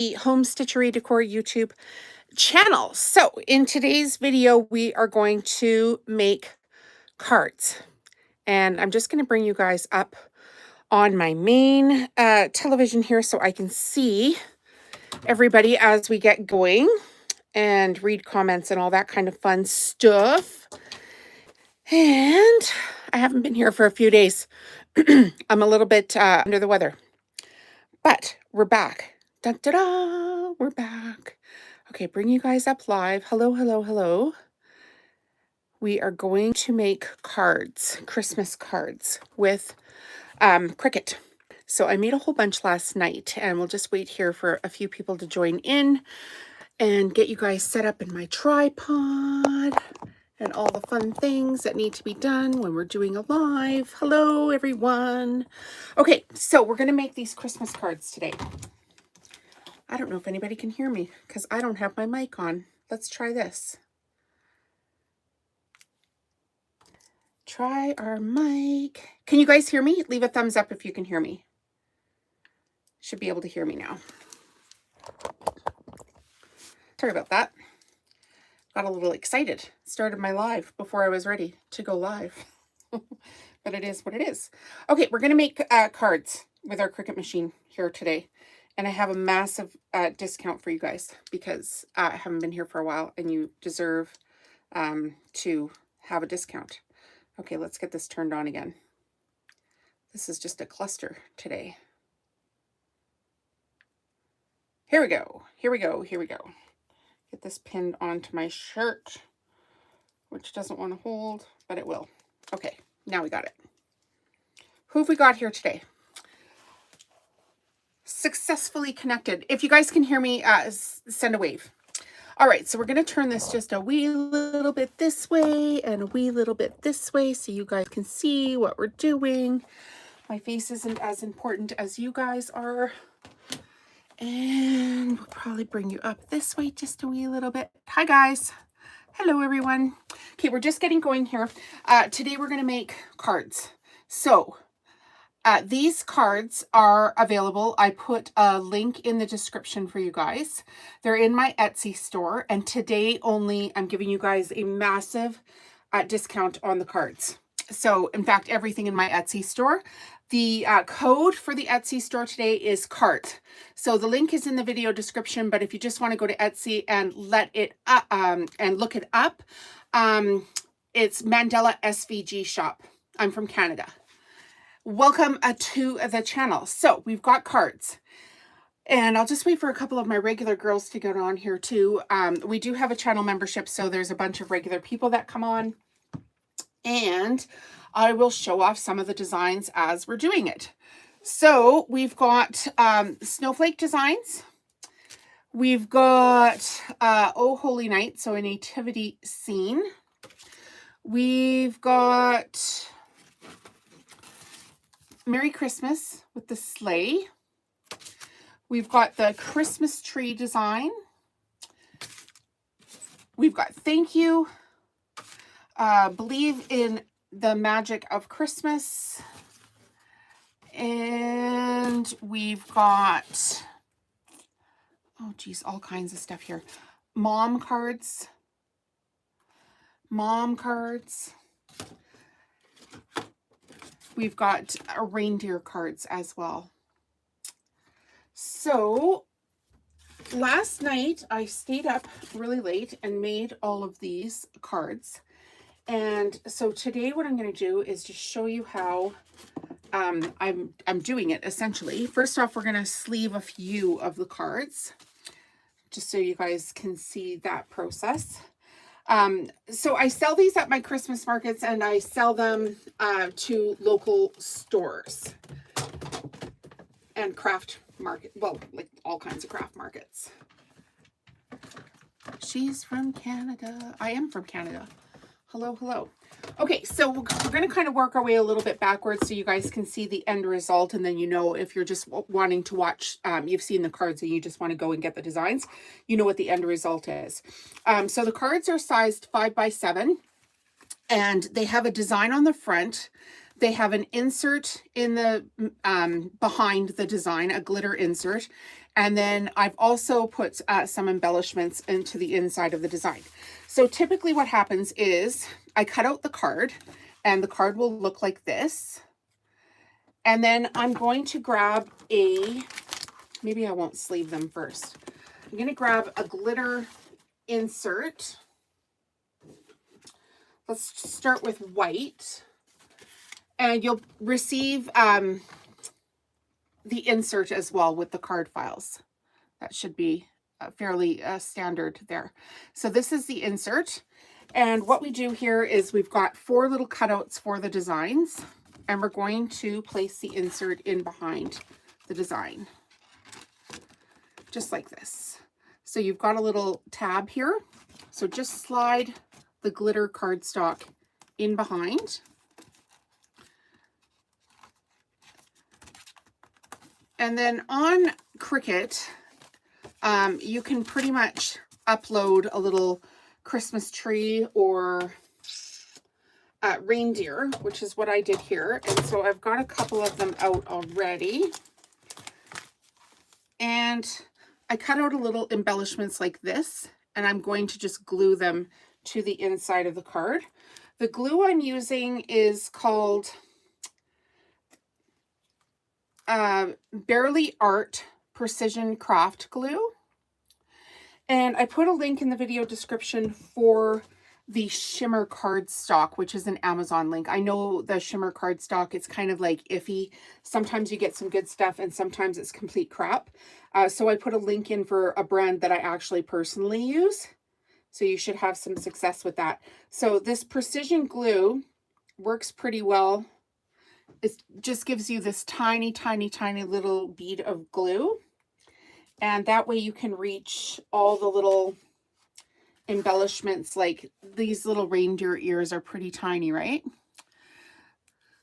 the Home Stitchery Decor YouTube channel. So in today's video, we are going to make cards. And I'm just going to bring you guys up on my main television here so I can see everybody as we get going and read comments and all that kind of fun stuff. And I haven't been here for a few days. I'm a little bit under the weather. But we're back. Dun, da, da, we're back. Okay, bring you guys up live. Hello, hello, hello. We are going to make cards, Christmas cards with Cricut. So I made a whole bunch last night, and we'll just wait here for a few people to join in and get you guys set up in my tripod and all the fun things that need to be done when we're doing a live. Hello, everyone. Okay, so we're going to make these Christmas cards today. I don't know if anybody can hear me because I don't have my mic on. Let's try this. Try our mic. Can you guys hear me? Leave a thumbs up if you can hear me. Should be able to hear me now. Sorry about that. Got a little excited. Started my live before I was ready to go live. But it is what it is. Okay, we're going to make cards with our Cricut machine here today. And I have a massive discount for you guys because I haven't been here for a while and you deserve to have a discount. Okay, let's get this turned on again. This is just a cluster today. Here we go. Here we go. Here we go. Get this pinned onto my shirt, which doesn't want to hold, but it will. Okay, now we got it. Who have we got here today? Successfully connected. If you guys can hear me, send a wave. All right, so we're going to turn this just a wee little bit this way and a wee little bit this way so you guys can see what we're doing. My face isn't as important as you guys are. And we'll probably bring you up this way just a wee little bit. Hi, guys. Hello, everyone. Okay, we're just getting going here. Today, we're going to make cards. So, these cards are available. I put a link in the description for you guys. They're in my Etsy store. And today only, I'm giving you guys a massive discount on the cards. So, in fact, everything in my Etsy store. The code for the Etsy store today is CART. So the link is in the video description, but if you just want to go to Etsy and let it and look it up, it's Mandela SVG shop. I'm from Canada. Welcome to the channel. So we've got cards. And I'll just wait for a couple of my regular girls to get on here too. We do have a channel membership, so there's a bunch of regular people that come on. And I will show off some of the designs as we're doing it. So we've got snowflake designs. We've got Oh Holy Night, so a nativity scene. We've got Merry Christmas with the sleigh. We've got the Christmas tree design. We've got Thank You. Believe in the Magic of Christmas. And we've got, oh geez, all kinds of stuff here. Mom cards. Mom cards. We've got reindeer cards as well. So last night I stayed up really late and made all of these cards. And so today what I'm going to do is just show you how I'm doing it essentially. First off, we're going to sleeve a few of the cards just so you guys can see that process. So I sell these at my Christmas markets and I sell them to local stores and craft market. Well, like all kinds of craft markets. She's from Canada. I am from Canada. Hello, hello. Okay, so we're going to kind of work our way a little bit backwards so you guys can see the end result. And then, you know, if you're just wanting to watch, you've seen the cards and you just want to go and get the designs, you know what the end result is. So the cards are sized 5x7 and they have a design on the front. They have an insert in the behind the design, a glitter insert, And then I've also put some embellishments into the inside of the design. So typically what happens is I cut out the card, and the card will look like this. And then I'm going to grab maybe I won't sleeve them first. I'm going to grab a glitter insert. Let's start with white. And you'll receive the insert as well with the card files. That should be fairly standard there. So this is the insert. And what we do here is we've got 4 little cutouts for the designs. And we're going to place the insert in behind the design. Just like this. So you've got a little tab here. So just slide the glitter cardstock in behind. And then on Cricut, you can pretty much upload a little Christmas tree or reindeer, which is what I did here. And so I've got a couple of them out already. And I cut out a little embellishments like this, and I'm going to just glue them to the inside of the card. The glue I'm using is called Barely Art Precision Craft Glue. And I put a link in the video description for the shimmer cardstock, which is an Amazon link. I know the shimmer cardstock, it's kind of like iffy. Sometimes you get some good stuff and sometimes it's complete crap. So I put a link in for a brand that I actually personally use. So you should have some success with that. So this precision glue works pretty well. It just gives you this tiny, tiny, tiny little bead of glue. And that way you can reach all the little embellishments. Like these little reindeer ears are pretty tiny, right?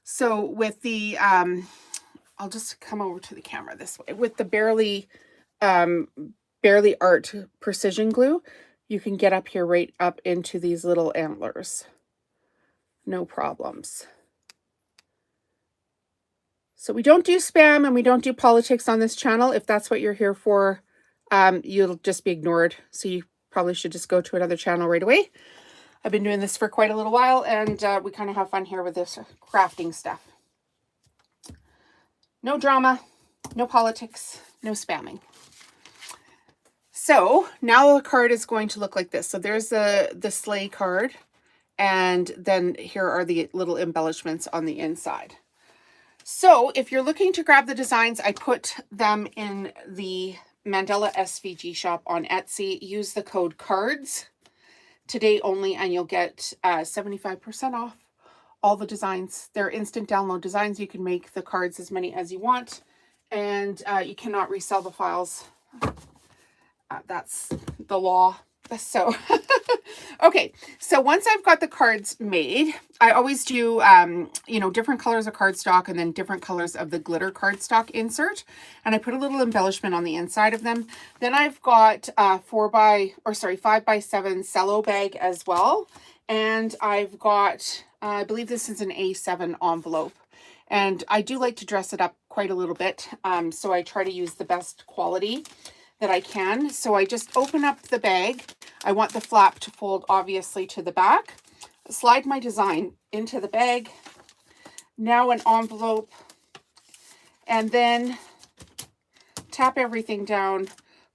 So with the, I'll just come over to the camera this way. With the Barely Art Precision Glue, you can get up here right up into these little antlers. No problems. So we don't do spam and we don't do politics on this channel. If that's what you're here for, you'll just be ignored. So you probably should just go to another channel right away. I've been doing this for quite a little while, and we kind of have fun here with this crafting stuff. No drama, no politics, no spamming. So now the card is going to look like this. So there's the sleigh card, and then here are the little embellishments on the inside. So if you're looking to grab the designs, I put them in the Mandela SVG shop on Etsy. Use the code CARDS today only, and you'll get 75% off all the designs. They're instant download designs. You can make the cards as many as you want, and you cannot resell the files. That's the law. So, okay. So once I've got the cards made, I always do, you know, different colors of cardstock and then different colors of the glitter cardstock insert. And I put a little embellishment on the inside of them. Then I've got 5x7 cello bag as well. And I've got, I believe this is an A7 envelope. And I do like to dress it up quite a little bit. So I try to use the best quality that I can. So I just open up the bag. I want the flap to fold obviously to the back. Slide my design into the bag. Now an envelope. And then tap everything down.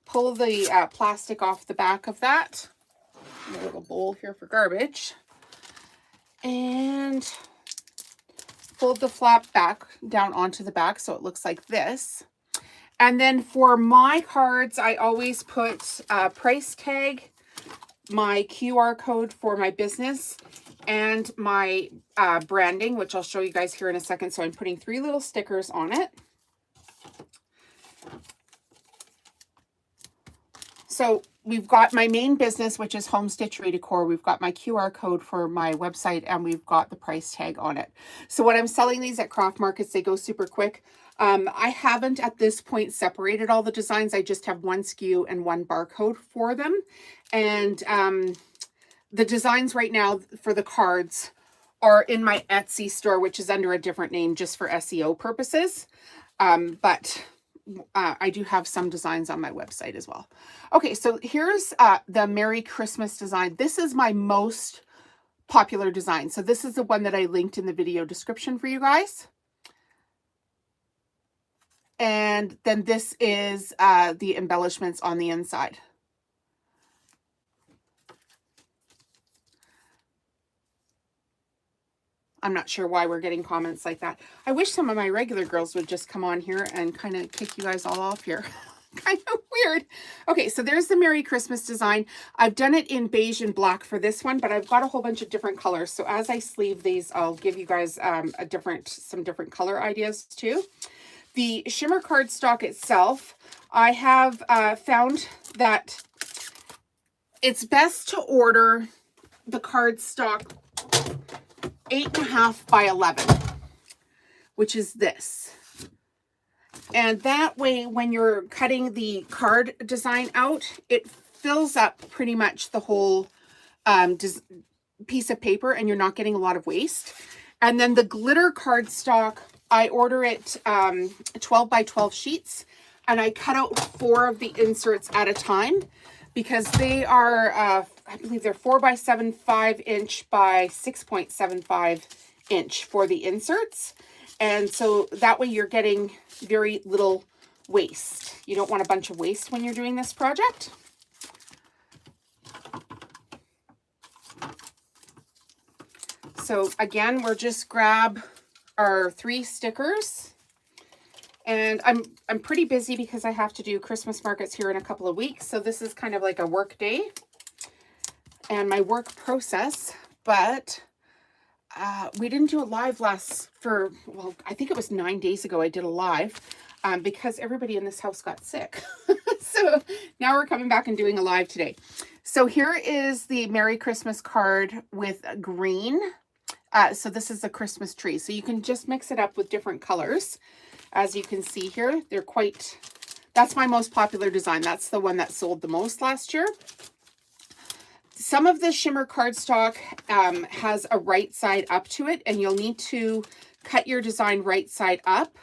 Pull the plastic off the back of that. A little bowl here for garbage. And fold the flap back down onto the back so it looks like this. And then for my cards, I always put a price tag, my QR code for my business, and my branding, which I'll show you guys here in a second. So I'm putting 3 little stickers on it. So we've got my main business, which is Home Stitchery Decor. We've got my QR code for my website, and we've got the price tag on it. So when I'm selling these at craft markets, they go super quick. I haven't at this point separated all the designs. I just have 1 SKU and 1 barcode for them. And the designs right now for the cards are in my Etsy store, which is under a different name just for SEO purposes. But I do have some designs on my website as well. Okay, so here's the Merry Christmas design. This is my most popular design. So this is the one that I linked in the video description for you guys. And then this is the embellishments on the inside. I'm not sure why we're getting comments like that. I wish some of my regular girls would just come on here and kind of kick you guys all off here. Kind of weird. Okay, so there's the Merry Christmas design. I've done it in beige and black for this one, but I've got a whole bunch of different colors. So as I sleeve these, I'll give you guys some different color ideas too. The shimmer cardstock itself, I have found that it's best to order the cardstock 8.5 by 11, which is this. And that way, when you're cutting the card design out, it fills up pretty much the whole piece of paper and you're not getting a lot of waste. And then the glitter cardstock, I order it 12 by 12 sheets, and I cut out 4 of the inserts at a time because they are, I believe they're 4 by 7, 5" by 6.75" for the inserts. And so that way you're getting very little waste. You don't want a bunch of waste when you're doing this project. So again, we'll just grab our 3 stickers. And I'm pretty busy because I have to do Christmas markets here in a couple of weeks. So this is kind of like a work day and my work process. But we didn't do a live well, I think it was 9 days ago I did a live because everybody in this house got sick. So now we're coming back and doing a live today. So here is the Merry Christmas card with green. So this is the Christmas tree. So you can just mix it up with different colors. As you can see here, that's my most popular design. That's the one that sold the most last year. Some of the shimmer cardstock has a right side up to it, and you'll need to cut your design right side up.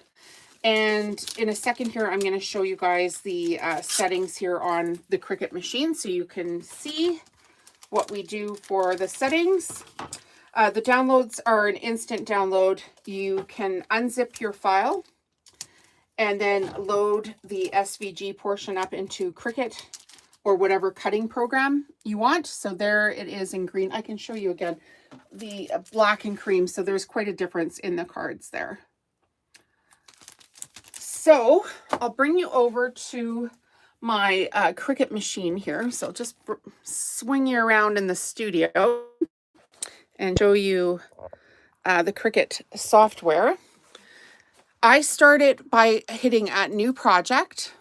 And in a second here, I'm going to show you guys the settings here on the Cricut machine so you can see what we do for the settings. The downloads are an instant download. You can unzip your file and then load the SVG portion up into Cricut or whatever cutting program you want. So there it is in green. I can show you again the black and cream. So there's quite a difference in the cards there. So I'll bring you over to my Cricut machine here. So I'll just swing you around in the studio and show you the Cricut software. I started by hitting at new project,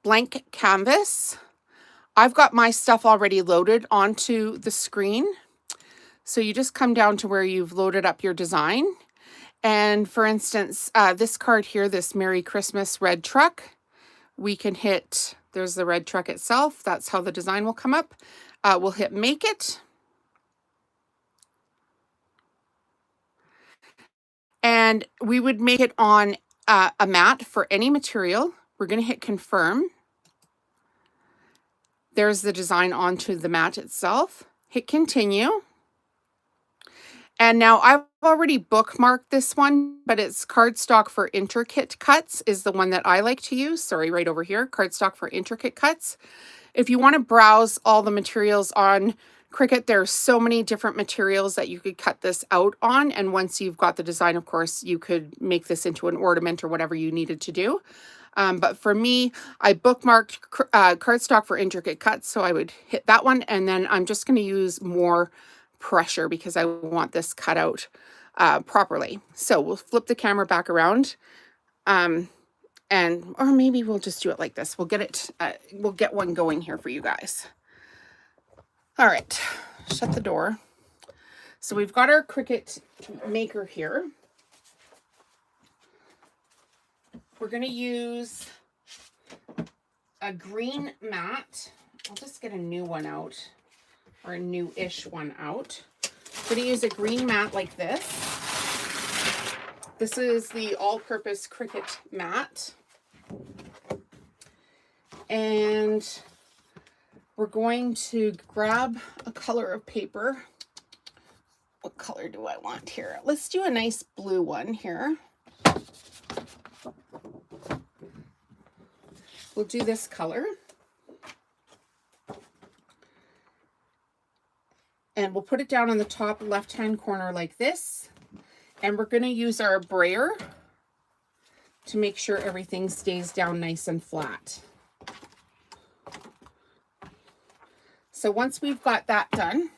blank canvas. I've got my stuff already loaded onto the screen. So you just come down to where you've loaded up your design. And for instance, this card here, this Merry Christmas red truck, we can hit, there's the red truck itself. That's how the design will come up. We'll hit make it. And we would make it on a mat for any material. We're going to hit confirm. There's the design onto the mat itself. Hit continue. And now I've already bookmarked this one, but it's cardstock for intricate cuts is the one that I like to use. Sorry, right over here, cardstock for intricate cuts. If you want to browse all the materials on Cricut, there's so many different materials that you could cut this out on. And once you've got the design, of course, you could make this into an ornament or whatever you needed to do. But for me, I bookmarked cardstock for intricate cuts. So I would hit that one. And then I'm just going to use more pressure because I want this cut out properly. So we'll flip the camera back around. Or maybe we'll just do it like this. We'll get one going here for you guys. All right, shut the door. So we've got our Cricut maker here. We're going to use a green mat. I'll just get a new one out, or a new-ish one out. I'm going to use a green mat like this. This is the all-purpose Cricut mat. And we're going to grab a color of paper. What color do I want here? Let's do a nice blue one here. We'll do this color. And we'll put it down on the top left-hand corner like this. And we're going to use our brayer to make sure everything stays down nice and flat. So once we've got that done,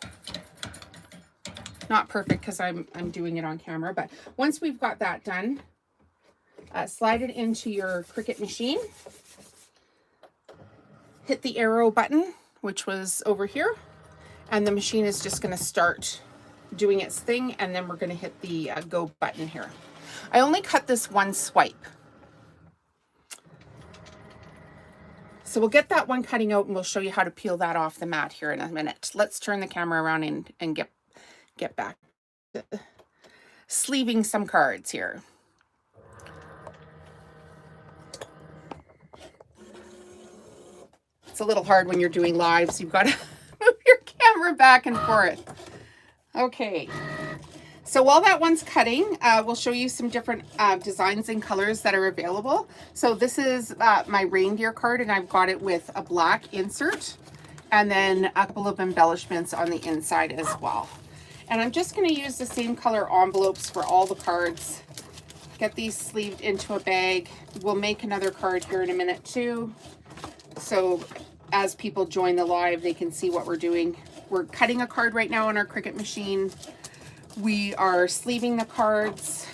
not perfect because I'm doing it on camera, but once we've got that done, slide it into your Cricut machine. Hit the arrow button, which was over here, and the machine is just going to start doing its thing, and then we're going to hit the go button here. I only cut this one swipe. So we'll get that one cutting out and we'll show you how to peel that off the mat here in a minute. Let's turn the camera around and get back to sleeving some cards here. It's a little hard when you're doing lives. You've got to move your camera back and forth. Okay. So while that one's cutting, we'll show you some different designs and colors that are available. So this is my reindeer card, and I've got it with a black insert and then a couple of embellishments on the inside as well. And I'm just going to use the same color envelopes for all the cards. Get these sleeved into a bag. We'll make another card here in a minute too. So as people join the live, they can see what we're doing. We're cutting a card right now on our Cricut machine. We are sleeving the cards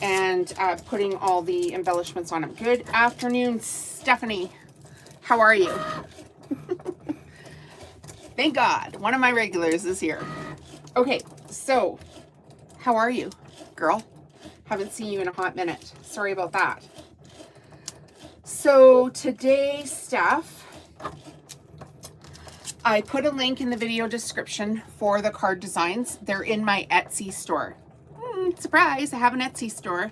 and putting all the embellishments on them. Good afternoon, Stephanie. How are you? Thank God, one of my regulars is here. Okay, so how are you, girl? Haven't seen you in a hot minute. Sorry about that. So today's stuff, I put a link in the video description for the card designs. They're in my Etsy store. Surprise, I have an Etsy store.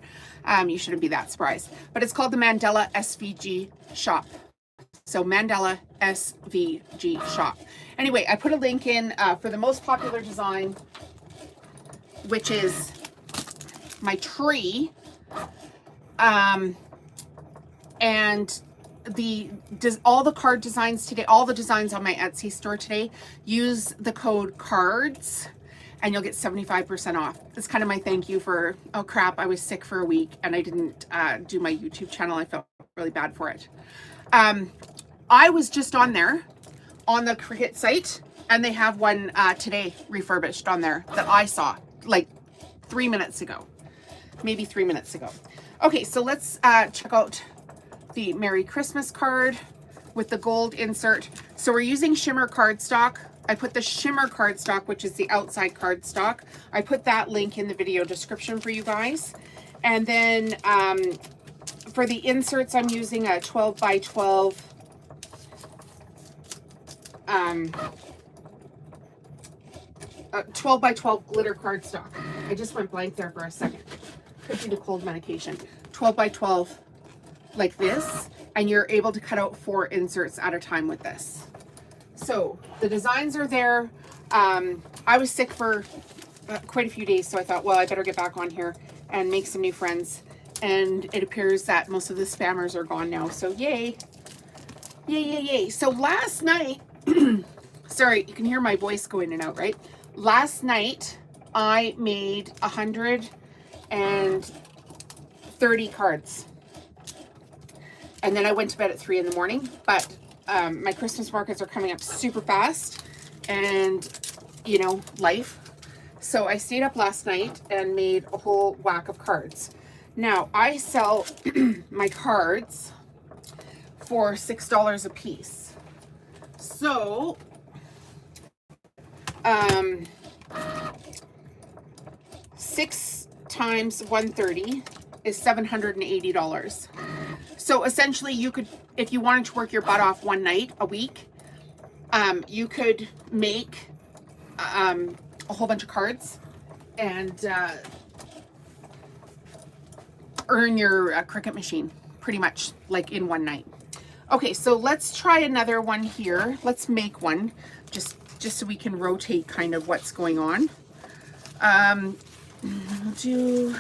You shouldn't be that surprised. But it's called the Mandela SVG Shop. So Mandela SVG Shop. Anyway, I put a link in for the most popular design, which is my tree. And all the card designs today, all the designs on my Etsy store today, use the code CARDS and you'll get 75% off. It's kind of my thank you for, oh crap, I was sick for a week and I didn't do my YouTube channel. I felt really bad for it. I was just on there on the Cricut site, and they have one today refurbished on there that I saw like 3 minutes ago, maybe 3 minutes ago. Okay, so let's check out the Merry Christmas card with the gold insert. So we're using shimmer cardstock. I put the shimmer cardstock, which is the outside cardstock. I put that link in the video description for you guys. And then for the inserts, I'm using a 12 by 12 12 by 12 glitter cardstock. I just went blank there for a second. Could be the cold medication. 12 by 12 like this, and you're able to cut out 4 inserts at a time with this. So the designs are there. I was sick for quite a few days, so I thought, well, I better get back on here and make some new friends. And it appears that most of the spammers are gone now, so yay. Yay, yay, yay. So last night, sorry, you can hear my voice go in and out, right? Last night, I made 130 cards. And then I went to bed at 3 in the morning, but my Christmas markets are coming up super fast and, you know, life. So I stayed up last night and made a whole whack of cards. Now, I sell my cards for $6 a piece. So, 6 times 130 is $780. So essentially you could, if you wanted to work your butt off one night a week, you could make a whole bunch of cards and earn your Cricut machine pretty much like in one night. Okay, so let's try another one here. Let's make one just so we can rotate kind of what's going on. We'll do...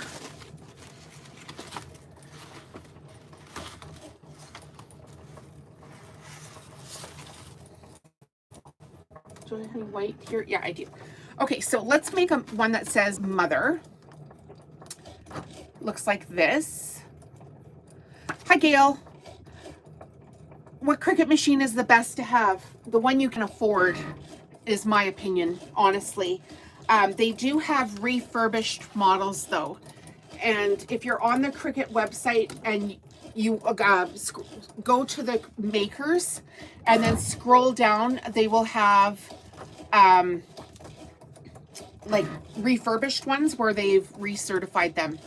Do I have any white here? Yeah, I do. Okay, so let's make one that says mother. Looks like this. Hi, Gail. What Cricut machine is the best to have? The one you can afford is my opinion, honestly. They do have refurbished models though. And if you're on the Cricut website and you go to the makers and then scroll down, they will have like refurbished ones where they've recertified them.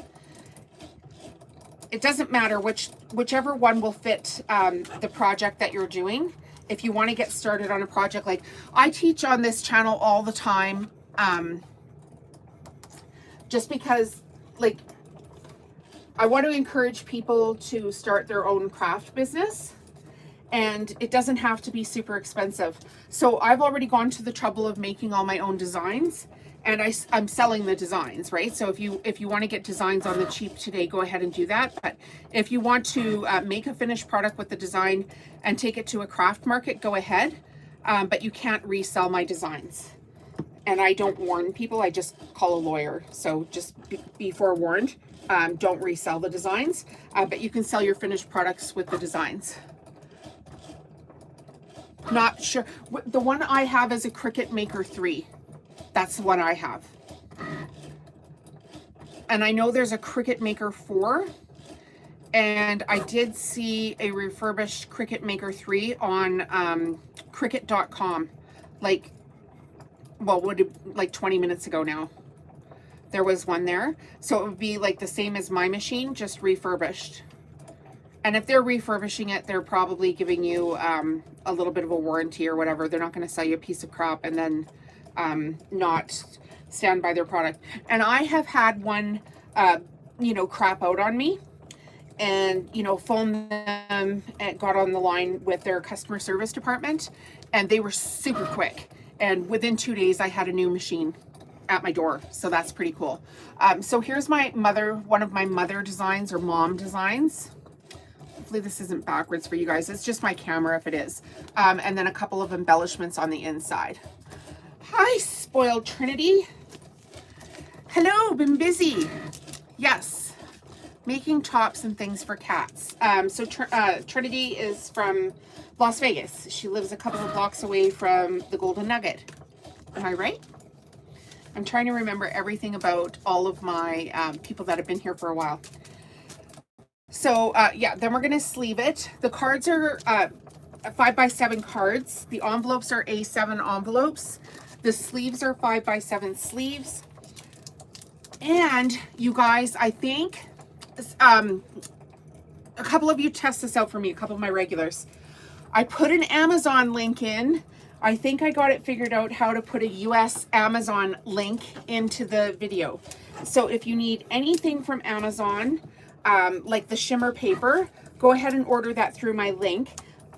It doesn't matter whichever one will fit the project that you're doing. If you want to get started on a project, like I teach on this channel all the time, just because like I want to encourage people to start their own craft business, and it doesn't have to be super expensive. So I've already gone to the trouble of making all my own designs, and I'm selling the designs, right? So if you want to get designs on the cheap today, go ahead and do that. But if you want to make a finished product with the design and take it to a craft market, go ahead. But you can't resell my designs. And I don't warn people, I just call a lawyer. So just be forewarned, don't resell the designs, but you can sell your finished products with the designs. Not sure. The one I have is a Cricut Maker 3. That's the one I have. And I know there's a Cricut Maker 4. And I did see a refurbished Cricut Maker 3 on Cricut.com. Like, well, like 20 minutes ago now. There was one there. So it would be like the same as my machine, just refurbished. And if they're refurbishing it, they're probably giving you a little bit of a warranty or whatever. They're not going to sell you a piece of crap and then not stand by their product. And I have had one, you know, crap out on me, and, you know, phoned them and got on the line with their customer service department, and they were super quick. And within 2 days, I had a new machine at my door. So that's pretty cool. So here's my one of my mother designs or mom designs. Hopefully this isn't backwards for you guys. It's just my camera if it is. And then a couple of embellishments on the inside. Hi, spoiled Trinity. Hello, been busy. Yes, making tops and things for cats. So Trinity is from Las Vegas. She lives a couple of blocks away from the Golden Nugget. Am I right? I'm trying to remember everything about all of my people that have been here for a while. So yeah, then we're gonna sleeve it. The cards are 5x7 cards. The envelopes are A7 envelopes. The sleeves are 5x7 sleeves. And you guys, I think a couple of you test this out for me, a couple of my regulars. I put an Amazon link in. I think I got it figured out how to put a US Amazon link into the video. So if you need anything from Amazon, like the shimmer paper, go ahead and order that through my link.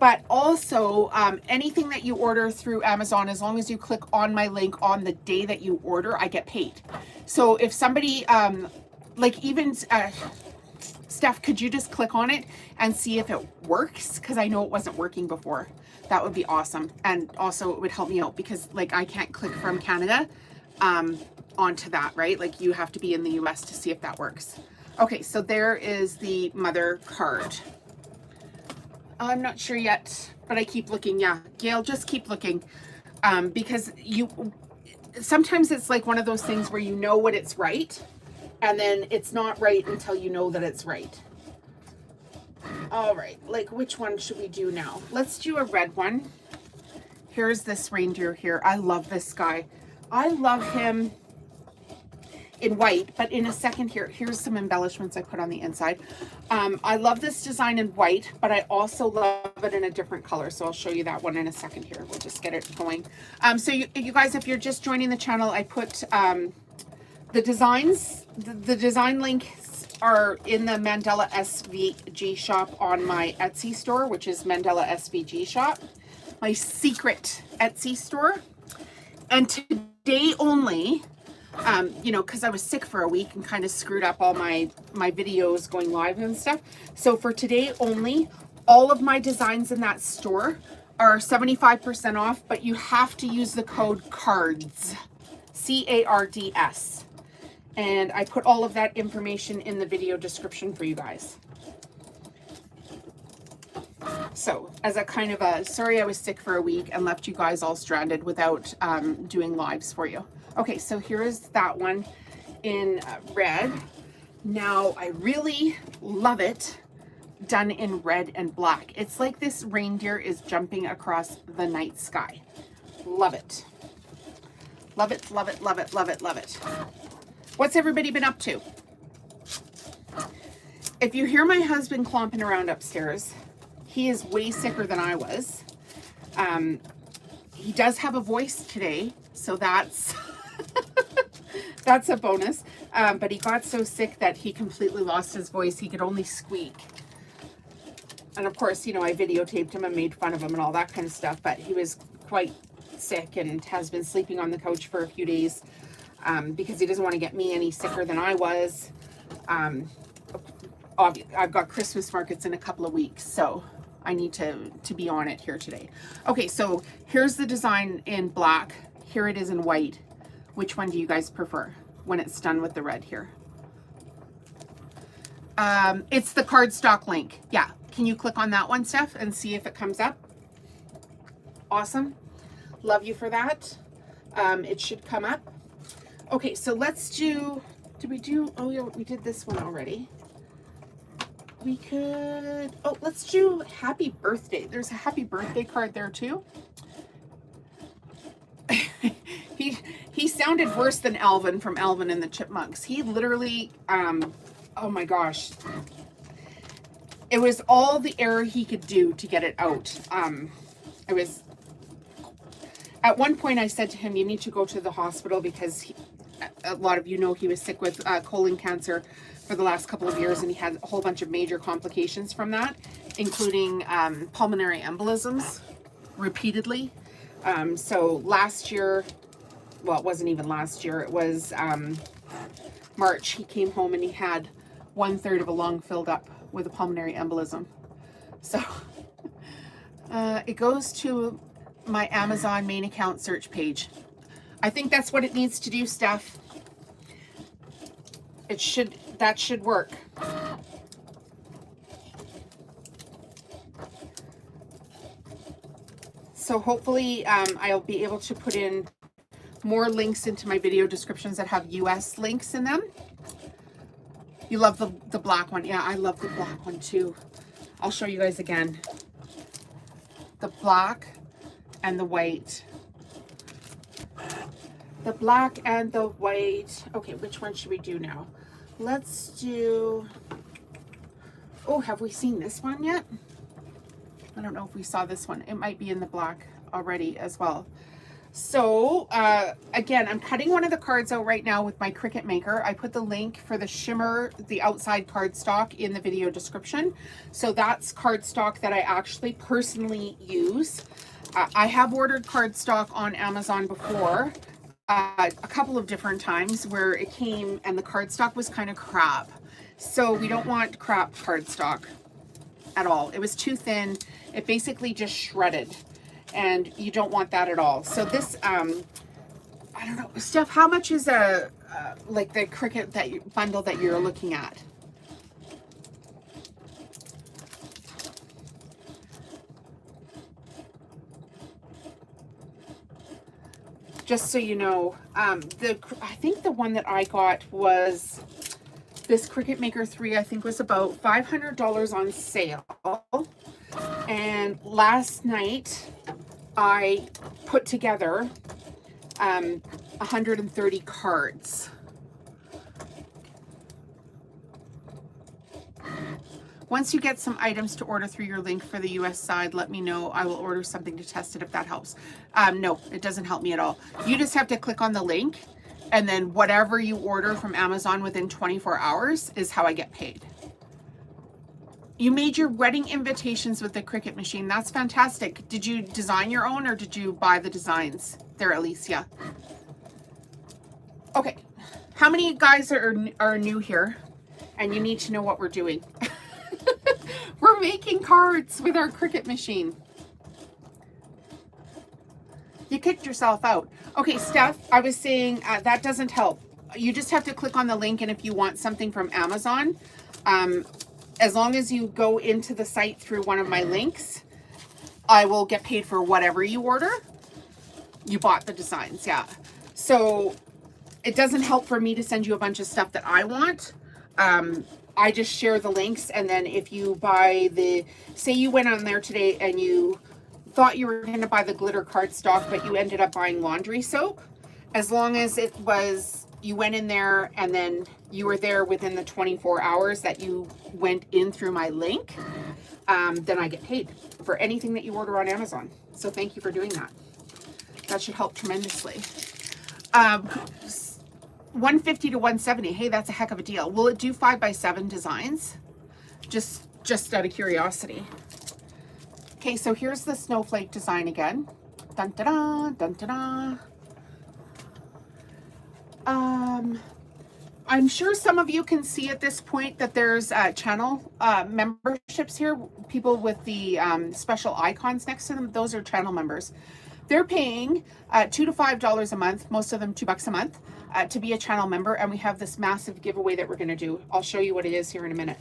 But also anything that you order through Amazon, as long as you click on my link on the day that you order, I get paid. So if somebody, like even Steph, could you just click on it and see if it works? Because I know it wasn't working before. That would be awesome. And also it would help me out because like I can't click from Canada onto that, right? Like you have to be in the US to see if that works. Okay, so there is the mother card. I'm not sure yet, but I keep looking. Yeah, Gail, just keep looking because sometimes it's like one of those things where you know what it's right and then it's not right until you know that it's right. All right, like which one should we do now? Let's do a red one. Here's this reindeer here. I love this guy. I love him in white, but in a second here's some embellishments I put on the inside. I love this design in white, but I also love it in a different color. So I'll show you that one in a second here. We'll just get it going. So you guys, if you're just joining the channel, I put the designs, the design link are in the Mandela SVG shop on my Etsy store, which is Mandela SVG shop, my secret Etsy store. And today only, you know, because I was sick for a week and kind of screwed up all my videos going live and stuff. So for today only, all of my designs in that store are 75% off, but you have to use the code CARDS, CARDS. And I put all of that information in the video description for you guys. So as a kind of a, sorry I was sick for a week and left you guys all stranded without doing lives for you. Okay, so here is that one in red. Now I really love it done in red and black. It's like this reindeer is jumping across the night sky. Love it. Love it, love it, love it, love it, love it. What's everybody been up to? If you hear my husband clomping around upstairs, he is way sicker than I was. He does have a voice today, so that's that's a bonus. But he got so sick that he completely lost his voice. He could only squeak. And of course, you know, I videotaped him and made fun of him and all that kind of stuff, but he was quite sick and has been sleeping on the couch for a few days because he doesn't want to get me any sicker than I was. I've got Christmas markets in a couple of weeks, so I need to be on it here today. Okay, so here's the design in black. Here it is in white. Which one do you guys prefer when it's done with the red here? It's the cardstock link. Yeah, can you click on that one, Steph, and see if it comes up? Awesome. Love you for that. It should come up. Okay, so let's do, did we do, oh yeah, we did this one already. We could, oh, let's do happy birthday. There's a happy birthday card there too. He sounded worse than Alvin from Alvin and the Chipmunks. He literally, oh my gosh. It was all the error he could do to get it out. It was, at one point I said to him, you need to go to the hospital because a lot of you know he was sick with colon cancer for the last couple of years, and he had a whole bunch of major complications from that, including pulmonary embolisms repeatedly. So last year, well, it wasn't even last year, it was March, he came home and he had 1/3 of a lung filled up with a pulmonary embolism. So it goes to my Amazon main account search page. I think that's what it needs to do, Steph. It should, that should work. So hopefully I'll be able to put in more links into my video descriptions that have US links in them. You love the black one. Yeah, I love the black one too. I'll show you guys again. The black and the white. The black and the white. Okay, which one should we do now? Let's do, oh, have we seen this one yet? I don't know if we saw this one. It might be in the black already as well. So again, I'm cutting one of the cards out right now with my Cricut maker. I put the link for the shimmer, the outside cardstock in the video description. So that's cardstock that I actually personally use. I have ordered cardstock on Amazon before, a couple of different times where it came and the cardstock was kind of crap. So we don't want crap cardstock at all. It was too thin. It basically just shredded, and you don't want that at all. So this, I don't know, Steph, how much is a like the Cricut that bundle that you're looking at? Just so you know, I think the one that I got was this Cricut Maker 3, I think was about $500 on sale. And last night I put together 130 cards. Once you get some items to order through your link for the US side, let me know. I will order something to test it if that helps. No, it doesn't help me at all. You just have to click on the link And then whatever you order from Amazon within 24 hours is how I get paid. You made your wedding invitations with the Cricut machine. That's fantastic. Did you design your own or did you buy the designs? There, Alicia. Okay. How many guys are new here? And you need to know what we're doing. We're making cards with our Cricut machine. You kicked yourself out. Okay, Steph, I was saying that doesn't help. You just have to click on the link, and if you want something from Amazon, as long as you go into the site through one of my links, I will get paid for whatever you order. You bought the designs, yeah. So it doesn't help for me to send you a bunch of stuff that I want. I just share the links, and then if you buy the, say you went on there today and you thought you were going to buy the glitter cardstock, but you ended up buying laundry soap, as long as it was, you went in there and then you were there within the 24 hours that you went in through my link, then I get paid for anything that you order on Amazon. So thank you for doing that. That should help tremendously. 150 to 170. Hey, that's a heck of a deal. Will it do 5x7 designs? Just out of curiosity. Okay, so here's the snowflake design again. Dun da da, dun da da. I'm sure some of you can see at this point that there's channel memberships here. People with the special icons next to them, those are channel members. They're paying $2 to $5 a month, most of them $2 a month, to be a channel member. And we have this massive giveaway that we're going to do. I'll show you what it is here in a minute.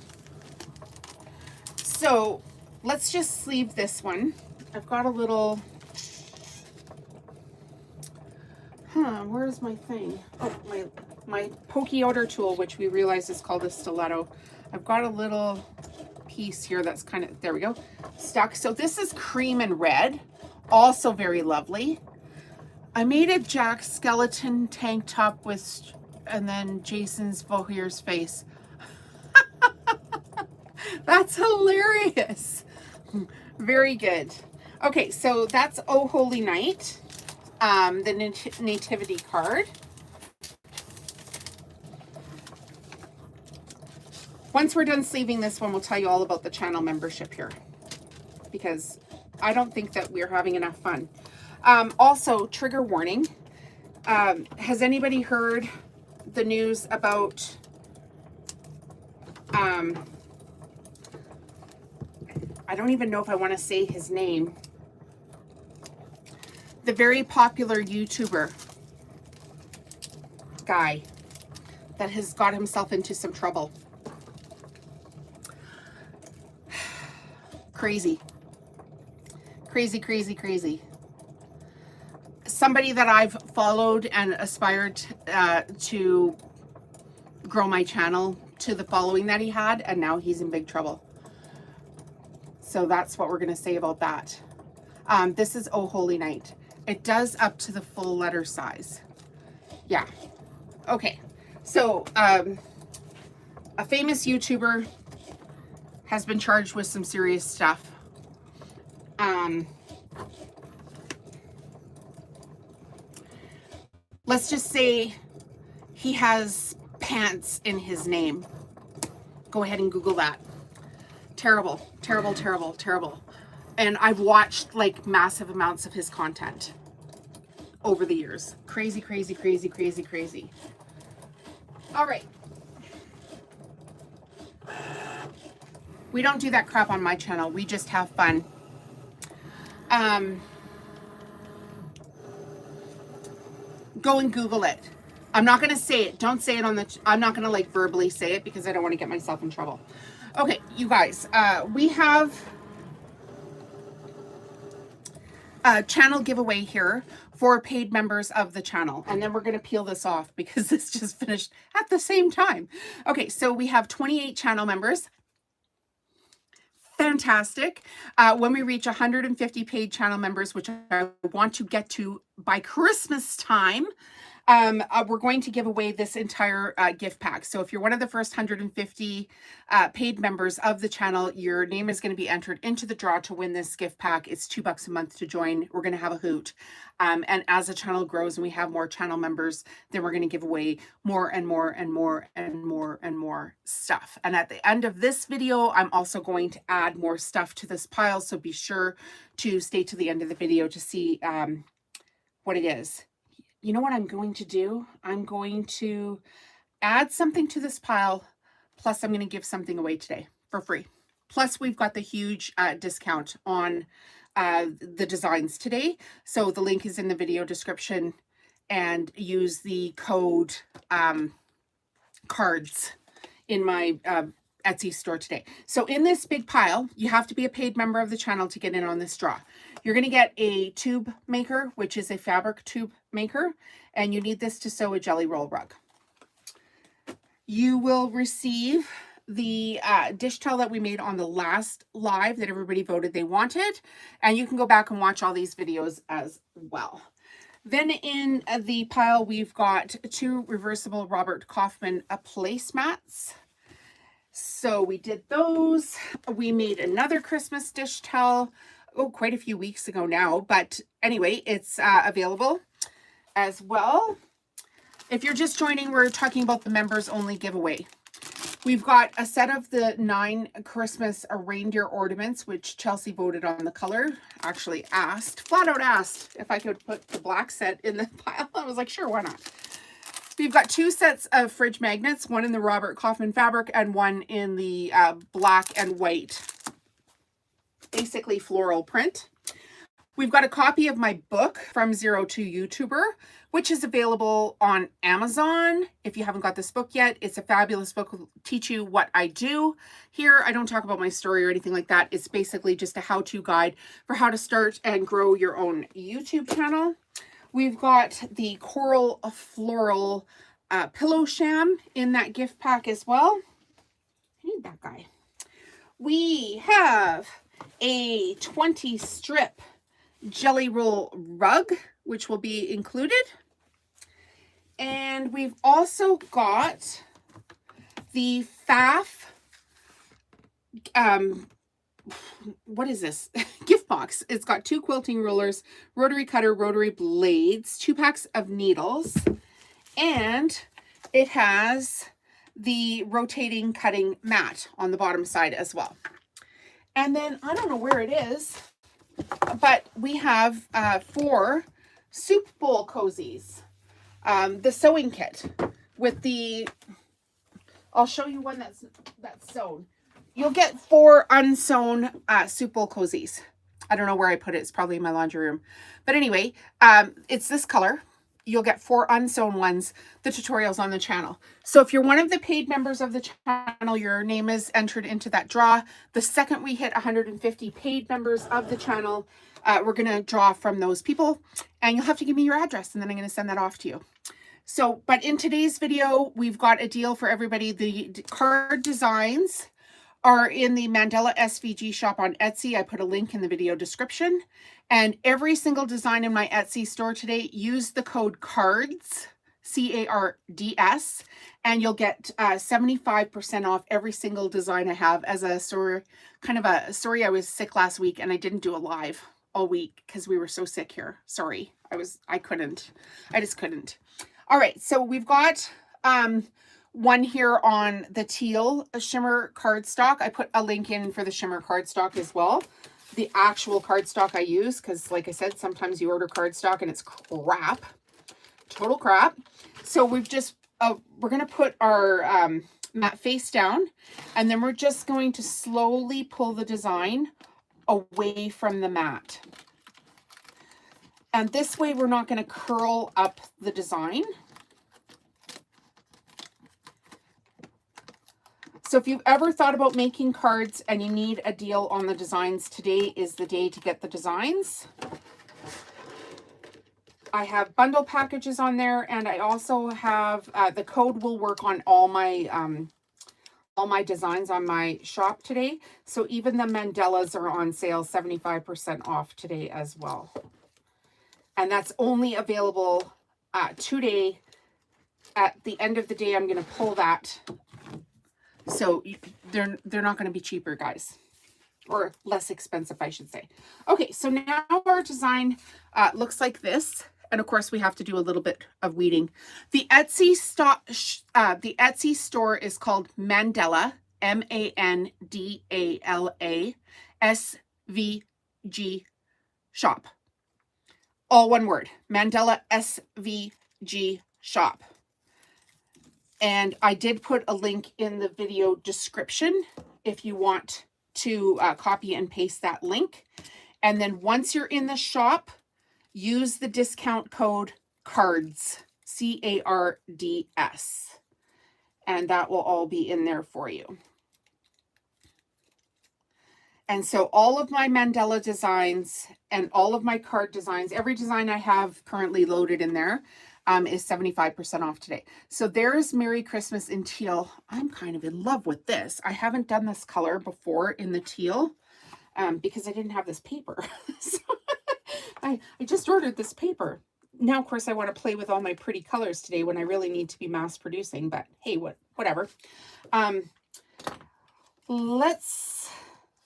So let's just sleeve this one. I've got a little, where's my thing? Oh, my pokey outer tool, which we realize is called a stiletto. I've got a little piece here that's kind of, there we go, stuck. So this is cream and red, also very lovely. I made a Jack skeleton tank top with, and then Jason's Vohir's face. That's hilarious. Very good. Okay, so that's Oh Holy Night, the nativity card. Once we're done sleeving this one, we'll tell you all about the channel membership here, because I don't think that we're having enough fun. Also, trigger warning. Has anybody heard the news about I don't even know if I want to say his name. The very popular YouTuber guy that has got himself into some trouble. Crazy. Crazy, crazy, crazy. Somebody that I've followed and aspired to grow my channel to the following that he had, and now he's in big trouble. So that's what we're going to say about that. This is Oh Holy Night. It does up to the full letter size. Yeah. Okay. So a famous YouTuber has been charged with some serious stuff. Let's just say he has pants in his name. Go ahead and Google that. Terrible, terrible, terrible, terrible. And I've watched like massive amounts of his content over the years. Crazy, crazy, crazy, crazy, crazy. All right. We don't do that crap on my channel. We just have fun. Go and Google it. I'm not going to say it. Don't say it on the, I'm not going to like verbally say it because I don't want to get myself in trouble. Okay, you guys, we have a channel giveaway here for paid members of the channel. And then we're going to peel this off because this just finished at the same time. Okay, so we have 28 channel members. Fantastic. When we reach 150 paid channel members, which I want to get to by Christmas time, we're going to give away this entire gift pack. So if you're one of the first 150 paid members of the channel, your name is going to be entered into the draw to win this gift pack. It's $2 a month to join. We're going to have a hoot. And as the channel grows and we have more channel members, then we're going to give away more and more and more and more and more stuff. And at the end of this video, I'm also going to add more stuff to this pile. So be sure to stay to the end of the video to see what it is. You know what I'm going to do? I'm going to add something to this pile, plus I'm going to give something away today for free. Plus we've got the huge discount on the designs today. So the link is in the video description, and use the code cards in my Etsy store today. So in this big pile, you have to be a paid member of the channel to get in on this draw. You're going to get a tube maker, which is a fabric tube maker, and you need this to sew a jelly roll rug. You will receive the dish towel that we made on the last live that everybody voted they wanted, and you can go back and watch all these videos as well. Then in the pile, we've got 2 reversible Robert Kaufman placemats. So we did those. We made another Christmas dish towel, quite a few weeks ago now, but anyway, it's available as well. If you're just joining, we're talking about the members only giveaway. We've got a set of the 9 Christmas reindeer ornaments, which Chelsea voted on the color. Actually flat out asked if I could put the black set in the pile. I was like, sure, why not? We've got 2 sets of fridge magnets, one in the Robert Kaufman fabric and one in the black and white, basically floral print. We've got a copy of my book, From Zero to YouTuber, which is available on Amazon. If you haven't got this book yet, it's a fabulous book. Will teach you what I do here. I don't talk about my story or anything like that. It's basically just a how-to guide for how to start and grow your own YouTube channel. We've got the coral floral pillow sham in that gift pack as well. I need that guy. We have a 20 strip jelly roll rug, which will be included. And we've also got the FAF, what is this? Gift box. It's got 2 quilting rulers, rotary cutter, rotary blades, 2 packs of needles, and it has the rotating cutting mat on the bottom side as well. And then I don't know where it is, but we have 4 soup bowl cozies, the sewing kit with the, I'll show you one that's sewn. You'll get 4 unsewn soup bowl cozies. I don't know where I put it. It's probably in my laundry room. But anyway, it's this color. You'll get 4 unsewn ones. The tutorial's on the channel. So if you're one of the paid members of the channel, your name is entered into that draw. The second we hit 150 paid members of the channel, we're going to draw from those people. And you'll have to give me your address, and then I'm going to send that off to you. So, but in today's video, we've got a deal for everybody. The card designs are in the Mandela SVG shop on Etsy. I put a link in the video description. And every single design in my Etsy store today, use the code CARDS, C-A-R-D-S, and you'll get 75% off every single design I have. As a story, sorry, I was sick last week and I didn't do a live all week because we were so sick here. Sorry, I just couldn't. All right, so we've got one here on the teal shimmer cardstock. I put a link in for the shimmer cardstock as well. The actual cardstock I use, because like I said, sometimes you order cardstock and it's crap, total crap. So we've just, we're going to put our mat face down, and then we're just going to slowly pull the design away from the mat. And this way we're not going to curl up the design. So if you've ever thought about making cards and you need a deal on the designs, today is the day to get the designs. I have bundle packages on there, and I also have the code will work on all my designs on my shop today. So even the Mandelas are on sale, 75% off today as well. And that's only available today, at the end of the day, I'm going to pull that. So they're not going to be cheaper, guys, or less expensive, I should say. Okay, so now our design looks like this. And of course, we have to do a little bit of weeding. The Etsy store is called Mandala, Mandala SVG shop. All one word, Mandala SVG shop. And I did put a link in the video description if you want to copy and paste that link. And then once you're in the shop, use the discount code CARDS, CARDS, and that will all be in there for you. And so all of my mandala designs and all of my card designs, every design I have currently loaded in there is 75% off today. So there's Merry Christmas in teal. I'm kind of in love with this. I haven't done this color before in the teal because I didn't have this paper. So I just ordered this paper. Now, of course, I want to play with all my pretty colors today when I really need to be mass producing, but hey, whatever. Let's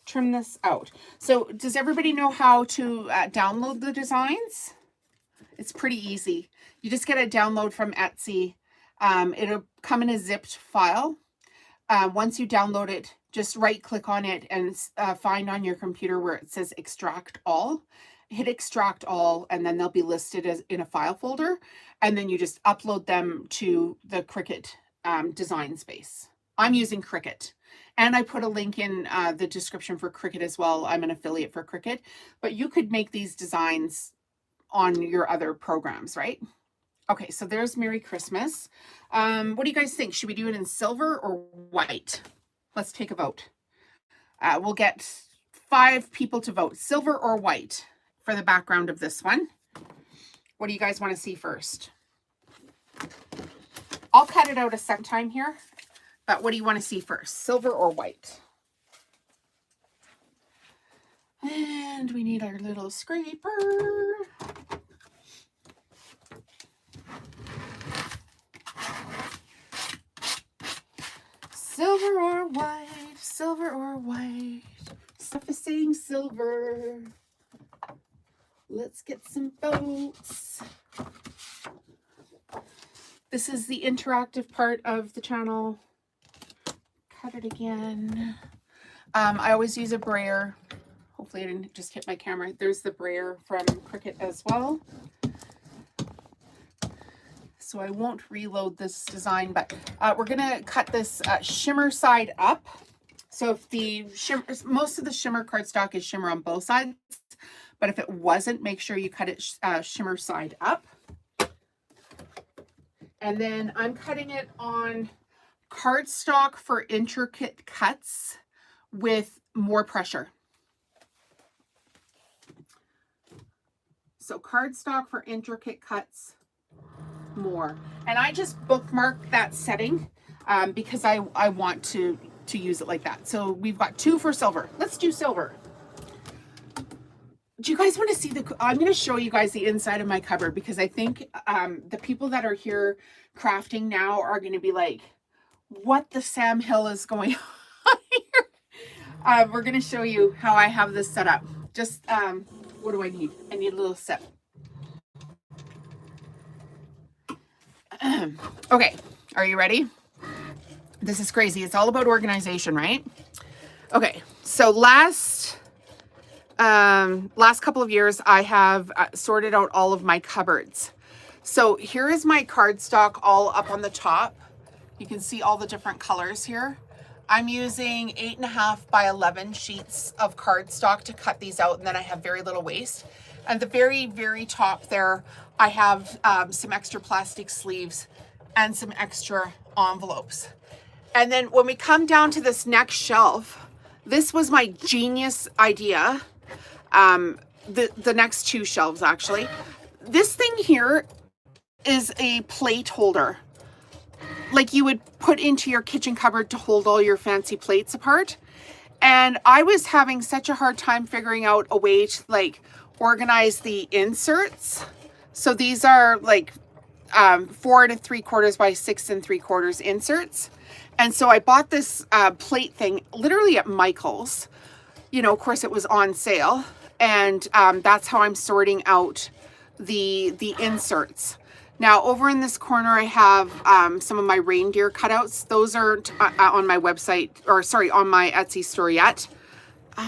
trim this out. So does everybody know how to download the designs? It's pretty easy. You just get a download from Etsy. It'll come in a zipped file. Once you download it, just right click on it and find on your computer where it says extract all. Hit extract all, and then they'll be listed as in a file folder. And then you just upload them to the Cricut design space. I'm using Cricut. And I put a link in the description for Cricut as well. I'm an affiliate for Cricut. But you could make these designs on your other programs, right? Okay, so there's Merry Christmas. What do you guys think? Should we do it in silver or white? Let's take a vote. We'll get 5 people to vote. Silver or white for the background of this one. What do you guys want to see first? I'll cut it out a second time here. But what do you want to see first? Silver or white? And we need our little scraper. Silver or white? Silver or white? Stuff is saying silver. Let's get some votes. This is the interactive part of the channel. Cut it again. I always use a brayer. Hopefully I didn't just hit my camera. There's the brayer from Cricut as well. So I won't reload this design, but we're gonna cut this shimmer side up. So if the shimmer, most of the shimmer cardstock is shimmer on both sides, but if it wasn't, make sure you cut it shimmer side up. And then I'm cutting it on cardstock for intricate cuts with more pressure. So cardstock for intricate cuts more. And I just bookmarked that setting because I want to use it like that. So we've got 2 for silver. Let's do silver. Do you guys want to see I'm going to show you guys the inside of my cupboard because I think the people that are here crafting now are going to be like, what the Sam Hill is going on here? We're going to show you how I have this set up. Just, what do I need? I need a little sip. Okay, are you ready? This is crazy. It's all about organization, right? Okay, so last couple of years, I have sorted out all of my cupboards. So here is my cardstock all up on the top. You can see all the different colors here. I'm using 8.5 by 11 sheets of cardstock to cut these out, and then I have very little waste. At the very, very top there, I have some extra plastic sleeves and some extra envelopes. And then when we come down to this next shelf, this was my genius idea. The next 2 shelves, actually. This thing here is a plate holder, like you would put into your kitchen cupboard to hold all your fancy plates apart. And I was having such a hard time figuring out a way to like organize the inserts. So these are like 4 3/4 by 6 3/4 inserts. And so I bought this plate thing literally at Michael's. You know, of course it was on sale. And that's how I'm sorting out the inserts. Now over in this corner, I have some of my reindeer cutouts. Those aren't on my website, or sorry, on my Etsy store yet.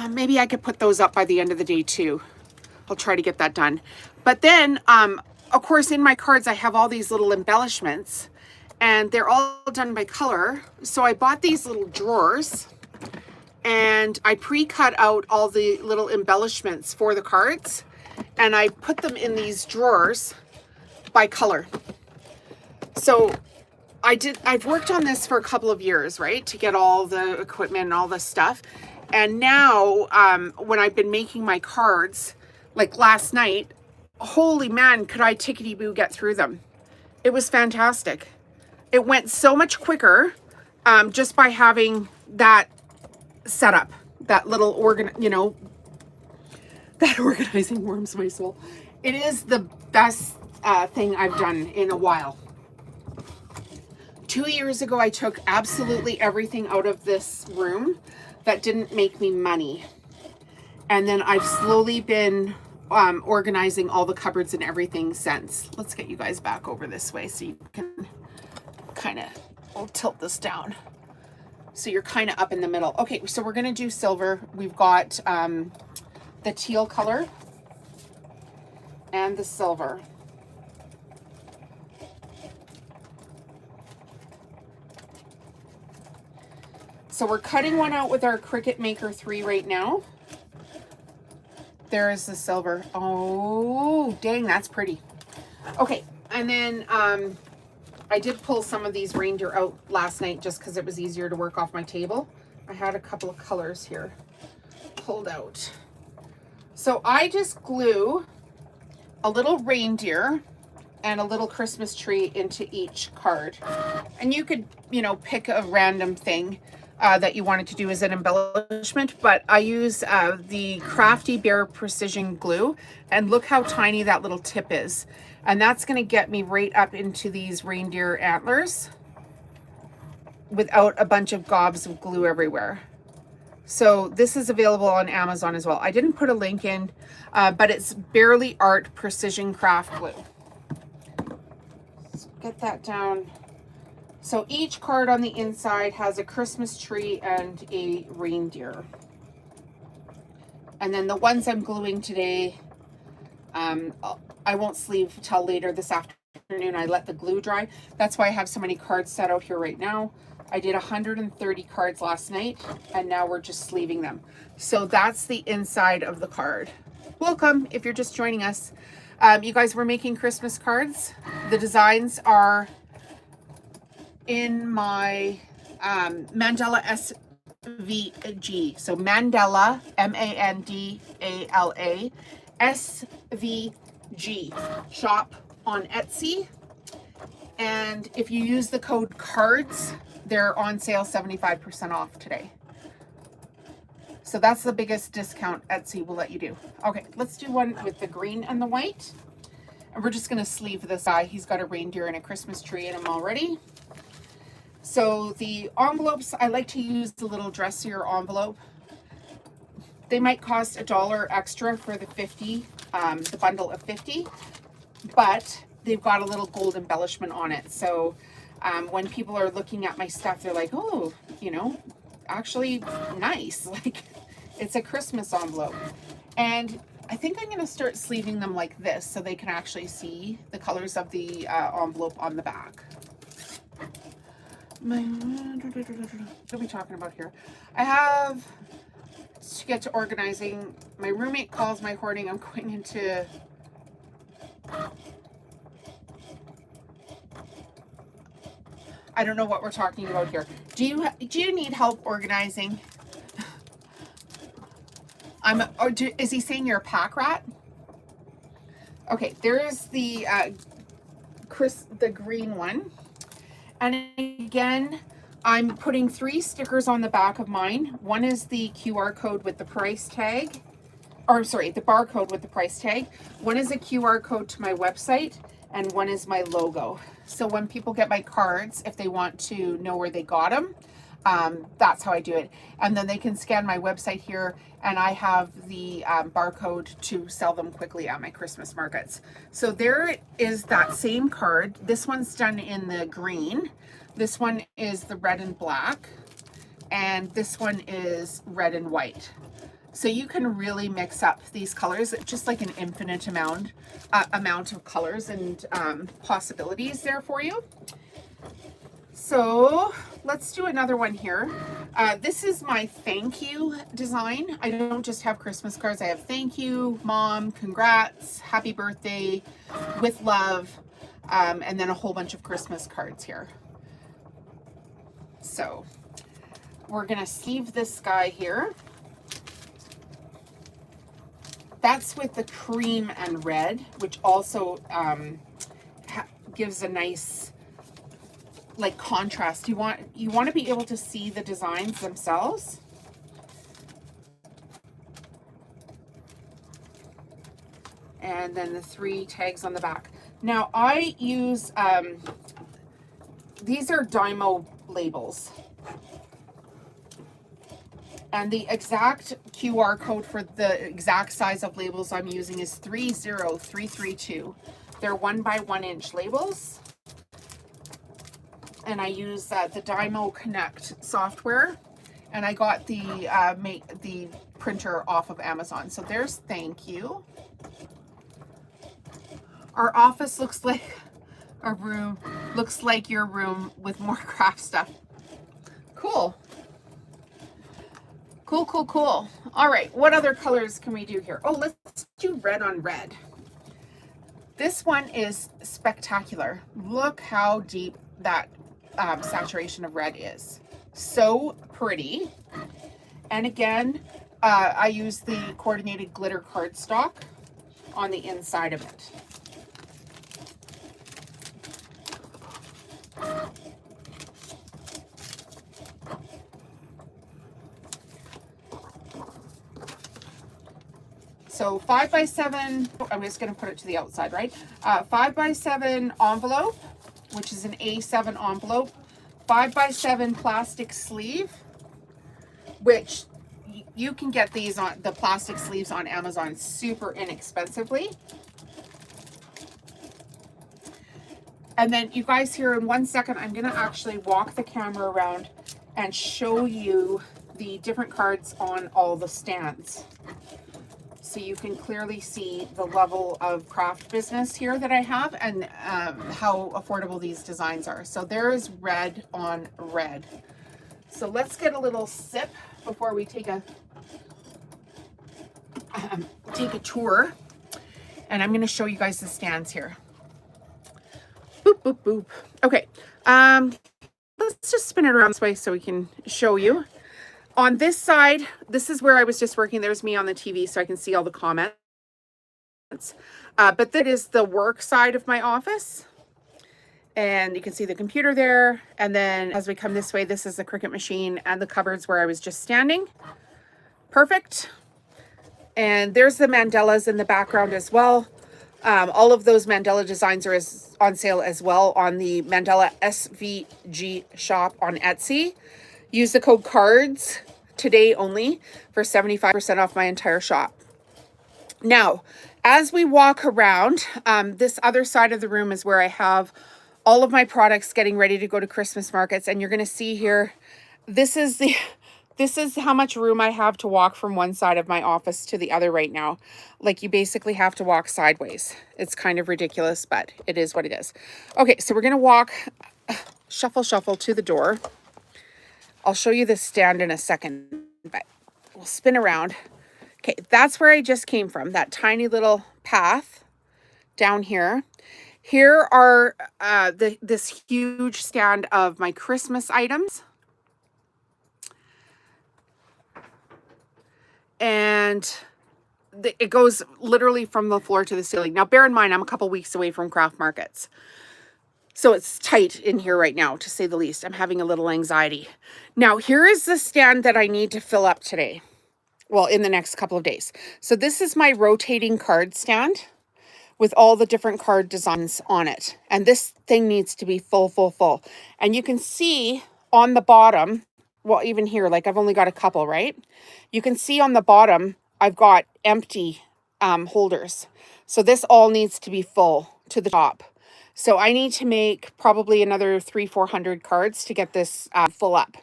Maybe I could put those up by the end of the day too. I'll try to get that done. But then, of course, in my cards, I have all these little embellishments, and they're all done by color. So I bought these little drawers, and I pre-cut out all the little embellishments for the cards, and I put them in these drawers by color. So I've worked on this for a couple of years, right? To get all the equipment and all this stuff. And now, when I've been making my cards, like last night, holy man, could I tickety-boo get through them. It was fantastic. It went so much quicker just by having that setup, that little that organizing warms my soul. It is the best thing I've done in a while. 2 years ago, I took absolutely everything out of this room that didn't make me money. And then I've slowly been organizing all the cupboards and everything since. Let's get you guys back over this way so you can kind of, I'll tilt this down. So you're kind of up in the middle. Okay, so we're going to do silver. We've got the teal color and the silver. So we're cutting one out with our Cricut Maker 3 right now. There is the silver. Oh, dang, that's pretty. Okay, and then I did pull some of these reindeer out last night just because it was easier to work off my table. I had a couple of colors here pulled out. So I just glue a little reindeer and a little Christmas tree into each card. And you could, you know, pick a random thing that you wanted to do as an embellishment, but I use the Crafty Bear Precision Glue, and look how tiny that little tip is. And that's going to get me right up into these reindeer antlers without a bunch of gobs of glue everywhere. So this is available on Amazon as well. I didn't put a link in, but it's Barely Art Precision Craft Glue. Let's get that down. So each card on the inside has a Christmas tree and a reindeer. And then the ones I'm gluing today, I won't sleeve till later this afternoon. I let the glue dry. That's why I have so many cards set out here right now. I did 130 cards last night, and now we're just sleeving them. So that's the inside of the card. Welcome if you're just joining us. You guys, we're making Christmas cards. The designs are in my Mandala SVG. So Mandala, M-A-N-D-A-L-A, SVG shop on Etsy. And if you use the code CARDS, they're on sale 75% off today. So that's the biggest discount Etsy will let you do. Okay, let's do one with the green and the white. And we're just gonna sleeve this guy. He's got a reindeer and a Christmas tree in him already. So the envelopes, I like to use the little dressier envelope. They might cost $1 extra for the 50, the bundle of 50, but they've got a little gold embellishment on it. So when people are looking at my stuff, they're like, oh, you know, actually nice. Like, it's a Christmas envelope. And I think I'm gonna start sleeving them like this so they can actually see the colors of the envelope on the back. What are we talking about here? I have to get to organizing. My roommate calls my hoarding. I'm going into I don't know what we're talking about here. Do you need help organizing? Is he saying you're a pack rat? Okay, there is the the green one. And again, I'm putting 3 stickers on the back of mine. One is the QR code with the price tag, or sorry, the barcode with the price tag. One is a QR code to my website, and one is my logo. So when people get my cards, if they want to know where they got them, that's how I do it. And then they can scan my website here, and I have the barcode to sell them quickly at my Christmas markets. So there is that same card. This one's done in the green. This one is the red and black. And this one is red and white. So you can really mix up these colors, just like an infinite amount of colors and possibilities there for you. So let's do another one here. This is my thank you design. I don't just have Christmas cards. I have thank you, mom, congrats, happy birthday, with love, and then a whole bunch of Christmas cards here. So we're gonna sleeve this guy here. That's with the cream and red, which also gives a nice like contrast. You want to be able to see the designs themselves. And then the 3 tags on the back. Now I use these are Dymo labels. And the exact QR code for the exact size of labels I'm using is 30332. They're 1 by 1 inch labels. And I use the Dymo Connect software. And I got the printer off of Amazon. So there's thank you. Our office looks like a room, looks like your room with more craft stuff. Cool. Cool, cool, cool. All right, what other colors can we do here? Oh, let's do red on red. This one is spectacular. Look how deep that saturation of red is. So pretty. And again, I use the coordinated glitter cardstock on the inside of it. So 5 by 7, I'm just going to put it to the outside, right? 5 by 7 envelope, which is an A7 envelope. 5 by 7 plastic sleeve, which you can get these on the plastic sleeves on Amazon super inexpensively. And then you guys here in 1 second, I'm going to actually walk the camera around and show you the different cards on all the stands. So you can clearly see the level of craft business here that I have and how affordable these designs are. So there is red on red. So let's get a little sip before we take a tour. And I'm going to show you guys the stands here. Boop, boop, boop. Okay. Let's just spin it around this way so we can show you. On this side, this is where I was just working. There's me on the TV so I can see all the comments. But that is the work side of my office. And you can see the computer there. And then as we come this way, this is the Cricut machine and the cupboards where I was just standing. Perfect. And there's the mandalas in the background as well. All of those mandala designs are on sale as well on the Mandala SVG shop on Etsy. Use the code CARDS today only for 75% off my entire shop. Now, as we walk around, this other side of the room is where I have all of my products getting ready to go to Christmas markets. And you're going to see here, this is how much room I have to walk from one side of my office to the other right now. Like you basically have to walk sideways. It's kind of ridiculous, but it is what it is. Okay, so we're going to walk, shuffle, shuffle to the door. I'll show you the stand in a second, but we'll spin around. Okay, that's where I just came from, that tiny little path down here. Here are this huge stand of my Christmas items. And it goes literally from the floor to the ceiling. Now, bear in mind, I'm a couple weeks away from craft markets. So it's tight in here right now, to say the least. I'm having a little anxiety. Now, here is the stand that I need to fill up today. Well, in the next couple of days. So this is my rotating card stand, with all the different card designs on it. And this thing needs to be full, full, full. And you can see on the bottom, well, even here, like I've only got a couple, right? You can see on the bottom, I've got empty holders. So this all needs to be full to the top. So I need to make probably another 300-400 cards to get this full up.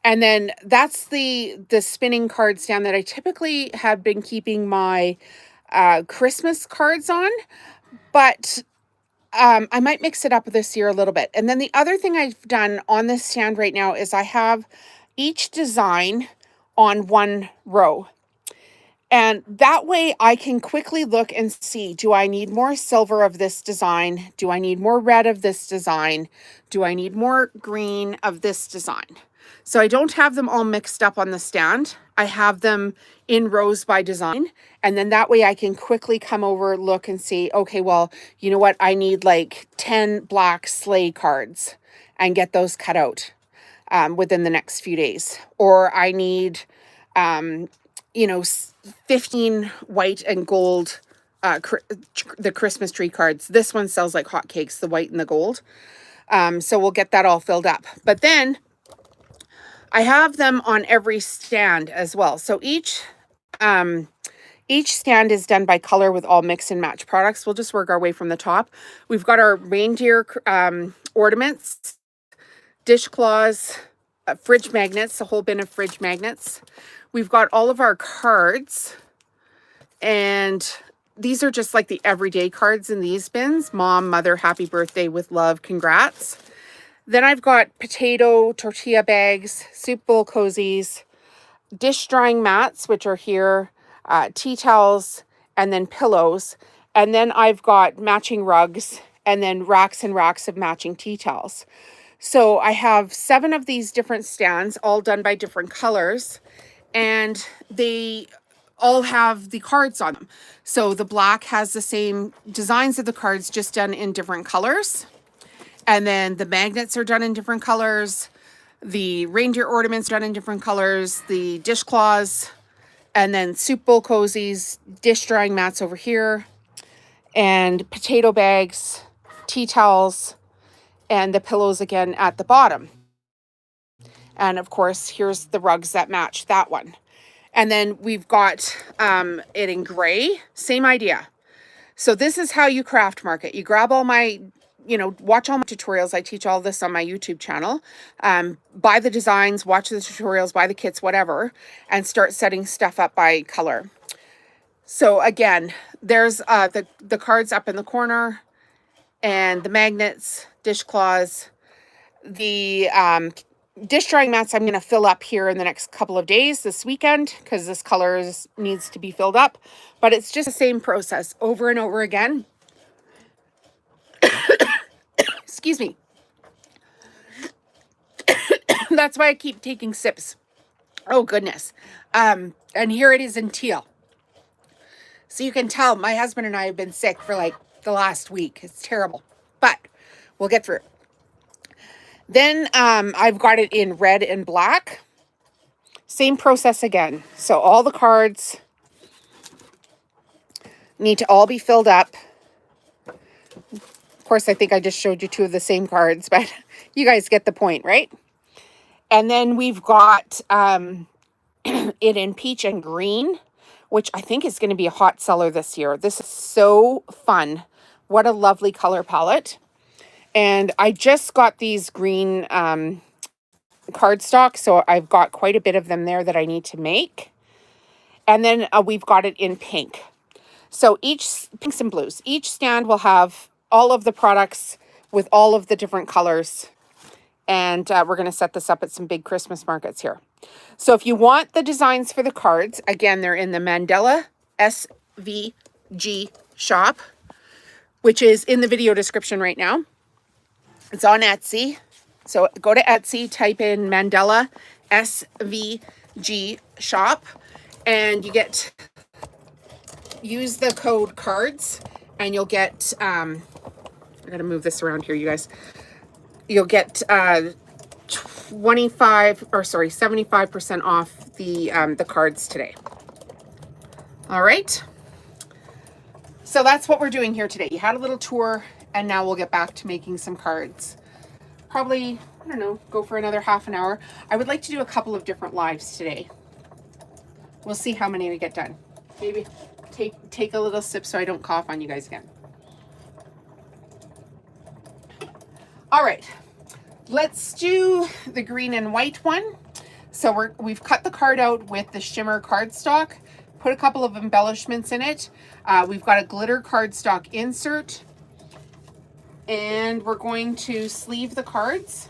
And then that's the spinning card stand that I typically have been keeping my Christmas cards on, but I might mix it up this year a little bit. And then the other thing I've done on this stand right now is I have each design on one row. And that way I can quickly look and see, do I need more silver of this design? Do I need more red of this design? Do I need more green of this design? So I don't have them all mixed up on the stand. I have them in rows by design. And then that way I can quickly come over, look and see, okay, well, you know what? I need like 10 black sleigh cards and get those cut out within the next few days. Or I need, 15 white and gold, the Christmas tree cards. This one sells like hotcakes, the white and the gold. So we'll get that all filled up. But then I have them on every stand as well. So each stand is done by color with all mix and match products. We'll just work our way from the top. We've got our reindeer ornaments, dishcloths, fridge magnets, a whole bin of fridge magnets. We've got all of our cards, and these are just like the everyday cards in these bins. Mom, mother, happy birthday, with love, congrats. Then I've got potato tortilla bags, soup bowl cozies, dish drying mats, which are here, tea towels, and then pillows. And then I've got matching rugs, and then racks and racks of matching tea towels. So I have 7 of these different stands, all done by different colors, and they all have the cards on them. So the black has the same designs of the cards, just done in different colors. And then the magnets are done in different colors. The reindeer ornaments done in different colors. The dishcloths, and then soup bowl cozies, dish drying mats over here, and potato bags, tea towels, and the pillows again at the bottom. And of course, here's the rugs that match that one. And then we've got it in gray, same idea. So this is how you craft market. You grab all my, watch all my tutorials. I teach all this on my YouTube channel. Buy the designs, watch the tutorials, buy the kits, whatever, and start setting stuff up by color. So again, there's the cards up in the corner, and the magnets, dishcloths, the dish drying mats I'm going to fill up here in the next couple of days this weekend, because this color needs to be filled up. But it's just the same process over and over again. Excuse me. That's why I keep taking sips. Oh, goodness. And here it is in teal. So you can tell my husband and I have been sick for like the last week. It's terrible. But we'll get through it. Then I've got it in red and black. Same process again. So all the cards need to all be filled up. Of course, I think I just showed you 2 of the same cards, but you guys get the point, right? And then we've got it in peach and green, which I think is going to be a hot seller this year. This is so fun. What a lovely color palette. And I just got these green cardstock, so I've got quite a bit of them there that I need to make. And then we've got it in pink. So pinks and blues. Each stand will have all of the products with all of the different colors. And we're going to set this up at some big Christmas markets here. So if you want the designs for the cards, again, they're in the Mandela SVG shop, which is in the video description right now. It's on Etsy. So go to Etsy, type in Mandela SVG shop, and use the code cards, and you'll get, I gotta move this around here, you guys. You'll get 75% off the cards today. All right. So that's what we're doing here today. You had a little tour, and now we'll get back to making some cards. Probably, I don't know, go for another half an hour. I would like to do a couple of different lives today. We'll see how many we get done. Maybe take a little sip so I don't cough on you guys again. All right, let's do the green and white one. So we've cut the card out with the shimmer cardstock, put a couple of embellishments in it. We've got a glitter cardstock insert, and we're going to sleeve the cards.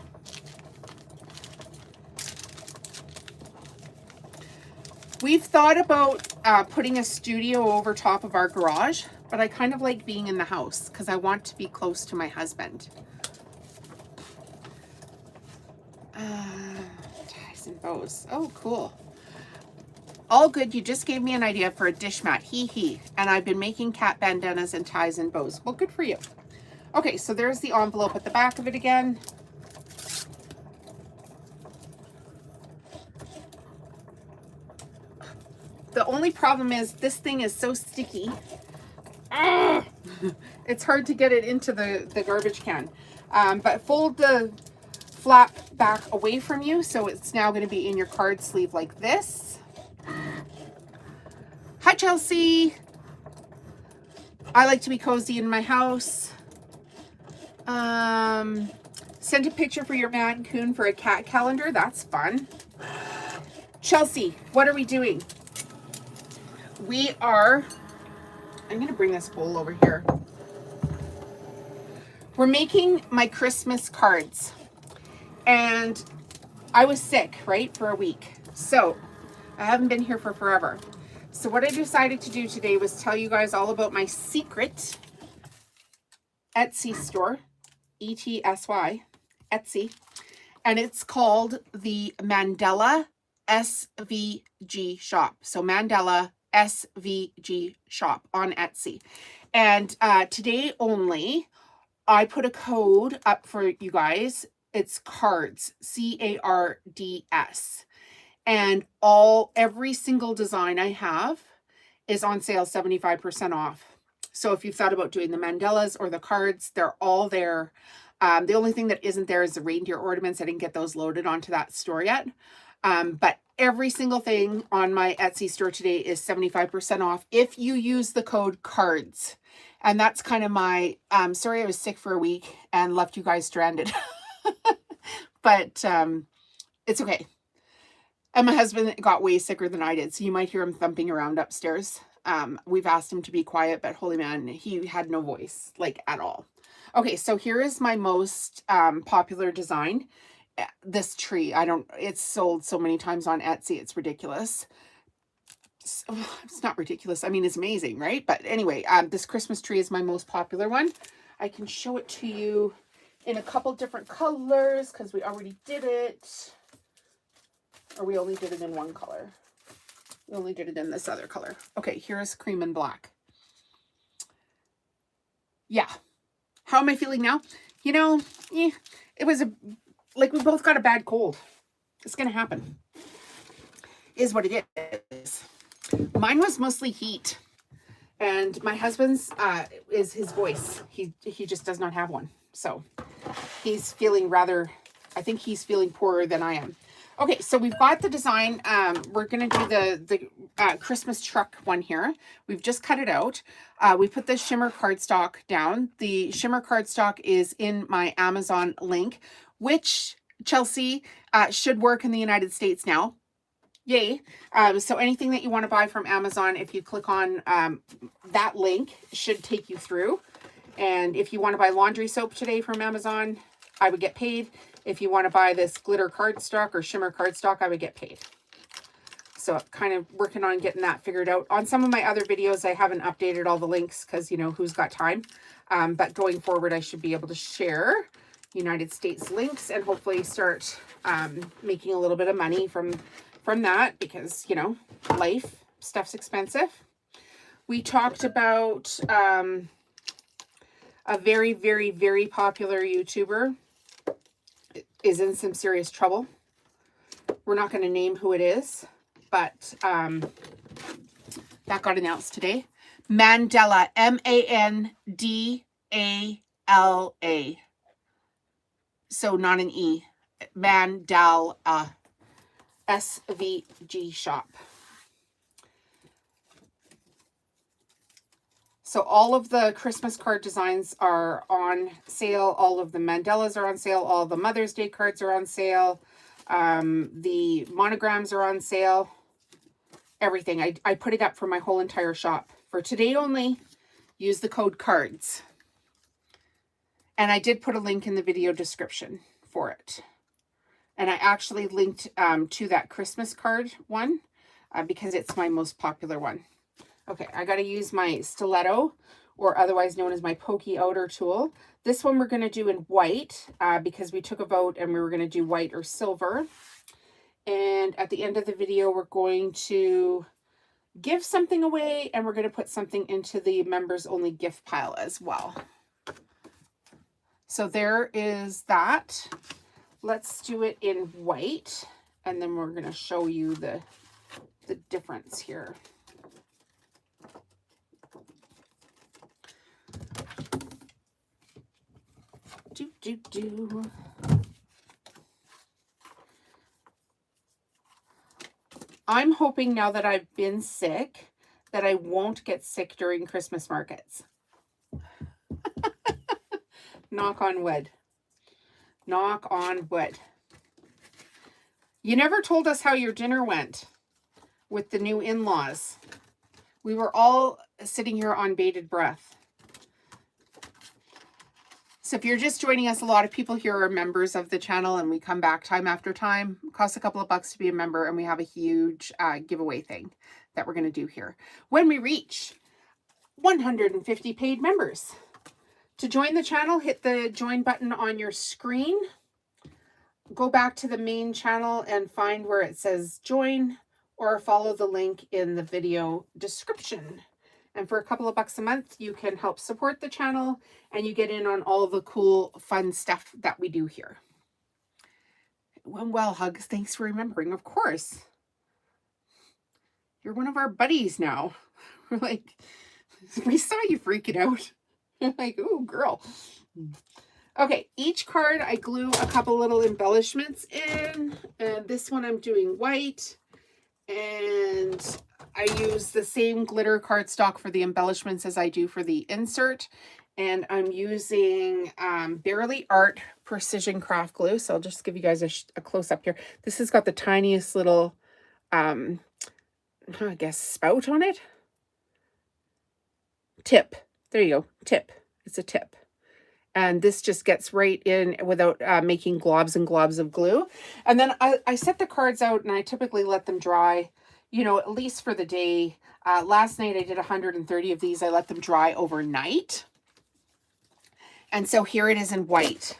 We've thought about putting a studio over top of our garage, but I kind of like being in the house because I want to be close to my husband. Ties and bows. Oh, cool. All good. You just gave me an idea for a dish mat. Hee. And I've been making cat bandanas and ties and bows. Well, good for you. Okay, so there's the envelope at the back of it again. The only problem is this thing is so sticky. It's hard to get it into the garbage can. But fold the flap back away from you, so it's now going to be in your card sleeve like this. Hi, Chelsea. I like to be cozy in my house. Send a picture for your Mancoon for a cat calendar. That's fun. Chelsea, what are we doing? We are, I'm going to bring this bowl over here. We're making my Christmas cards. And I was sick, right, for a week. So I haven't been here for forever. So what I decided to do today was tell you guys all about my secret Etsy store, ETSY, Etsy. And it's called the Mandela SVG shop. So Mandela SVG shop on Etsy. And today only, I put a code up for you guys. It's cards, CARDS. And every single design I have is on sale 75% off. So if you've thought about doing the mandalas or the cards, they're all there. The only thing that isn't there is the reindeer ornaments. I didn't get those loaded onto that store yet. But every single thing on my Etsy store today is 75% off if you use the code CARDS. And that's kind of my, sorry I was sick for a week and left you guys stranded. But it's okay. And my husband got way sicker than I did, so you might hear him thumping around upstairs. We've asked him to be quiet, but holy man, he had no voice, like, at all. Okay, so here is my most popular design. This tree, it's sold so many times on Etsy, it's ridiculous. It's not ridiculous, I mean, it's amazing, right? But anyway, this Christmas tree is my most popular one. I can show it to you in a couple different colors because we already did it. Or we only did it in one color. We only did it in this other color. Okay, here's cream and black. Yeah. How am I feeling now? You know, it was we both got a bad cold. It's going to happen. Is what it is. Mine was mostly heat. And my husband's is his voice. He just does not have one. So he's feeling I think he's feeling poorer than I am. Okay, so we've got the design. We're going to do the Christmas truck one here. We've just cut it out. We put the shimmer cardstock down. The shimmer cardstock is in my Amazon link, which, Chelsea, should work in the United States now. Yay. So anything that you want to buy from Amazon, if you click on that link, should take you through. And if you want to buy laundry soap today from Amazon, I would get paid. If you want to buy this glitter cardstock or shimmer cardstock, I would get paid. So kind of working on getting that figured out. On some of my other videos, I haven't updated all the links because, you know, who's got time. But going forward, I should be able to share United States links and hopefully start making a little bit of money from that because, you know, stuff's expensive. We talked about a very, very, very popular YouTuber is in some serious trouble. We're not going to name who it is, but that got announced today. Mandala, M-A-N-D-A-L-A. So not an E. Mandala, SVG shop. So all of the Christmas card designs are on sale. All of the mandalas are on sale. All the Mother's Day cards are on sale. The monograms are on sale. Everything. I put it up for my whole entire shop. For today only, use the code CARDS. And I did put a link in the video description for it. And I actually linked to that Christmas card one because it's my most popular one. Okay, I got to use my stiletto, or otherwise known as my pokey outer tool. This one we're going to do in white because we took a vote and we were going to do white or silver. And at the end of the video, we're going to give something away and we're going to put something into the members only gift pile as well. So there is that. Let's do it in white and then we're going to show you the difference here. I'm hoping now that I've been sick that I won't get sick during Christmas markets. Knock on wood. Knock on wood. You never told us how your dinner went with the new in-laws. We were all sitting here on bated breath. So if you're just joining us, a lot of people here are members of the channel and we come back time after time. It costs a couple of bucks to be a member and we have a huge giveaway thing that we're going to do here. When we reach 150 paid members. To join the channel, hit the join button on your screen. Go back to the main channel and find where it says join or follow the link in the video description. And for a couple of bucks a month, you can help support the channel and you get in on all the cool, fun stuff that we do here. Well, Hugs, thanks for remembering. Of course. You're one of our buddies now. We're like, we saw you freaking out. You're like, ooh, girl. Okay, each card I glue a couple little embellishments in. And this one I'm doing white. And I use the same glitter cardstock for the embellishments as I do for the insert. And I'm using Barely Art Precision Craft Glue. So I'll just give you guys a close-up here. This has got the tiniest little, I guess, spout on it. Tip. There you go. Tip. It's a tip. And this just gets right in without making globs and globs of glue. And then I set the cards out and I typically let them dry, you know, at least for the day. Last night I did 130 of these. I let them dry overnight. And so here it is in white.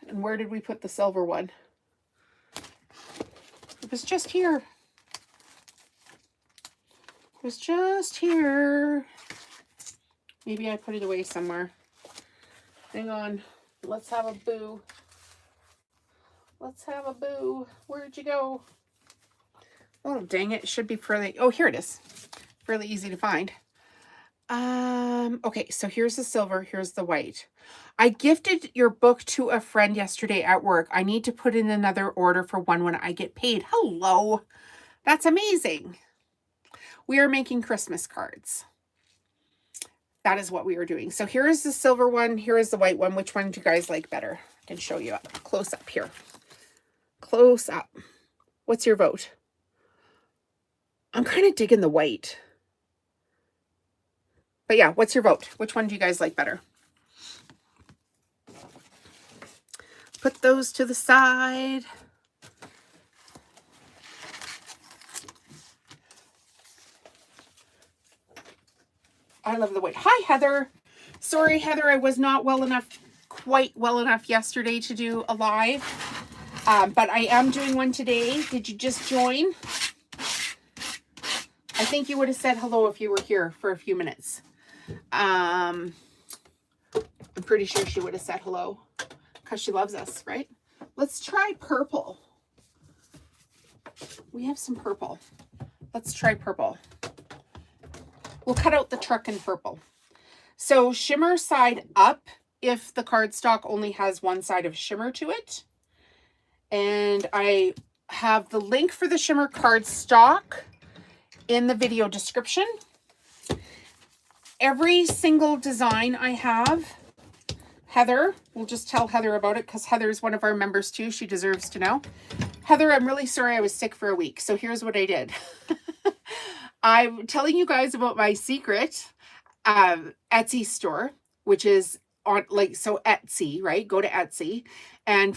And where did we put the silver one? It was just here. It was just here. Maybe I put it away somewhere. Hang on. Let's have a boo. Let's have a boo. Where'd you go? Oh, dang it. It should be fairly... Oh, here it is. Fairly easy to find. Okay, so here's the silver. Here's the white. I gifted your book to a friend yesterday at work. I need to put in another order for one when I get paid. Hello. That's amazing. We are making Christmas cards. That is what we are doing. So here is the silver one. Here is the white one. Which one do you guys like better? I can show you up close up here. Close up. What's your vote? I'm kind of digging the white. But yeah, what's your vote? Which one do you guys like better? Put those to the side. I love the white. Hi, Heather. Sorry, Heather, I was not quite well enough yesterday to do a live. But I am doing one today. Did you just join? I think you would have said hello if you were here for a few minutes. I'm pretty sure she would have said hello because she loves us, right? Let's try purple. We have some purple. Let's try purple. We'll cut out the truck in purple. So shimmer side up if the cardstock only has one side of shimmer to it. And I have the link for the shimmer cardstock in the video description. Every single design I have, Heather, we'll just tell Heather about it because Heather's one of our members too. She deserves to know. Heather, I'm really sorry I was sick for a week. So here's what I did. I'm telling you guys about my secret Etsy store, which is on so Etsy, right? Go to Etsy and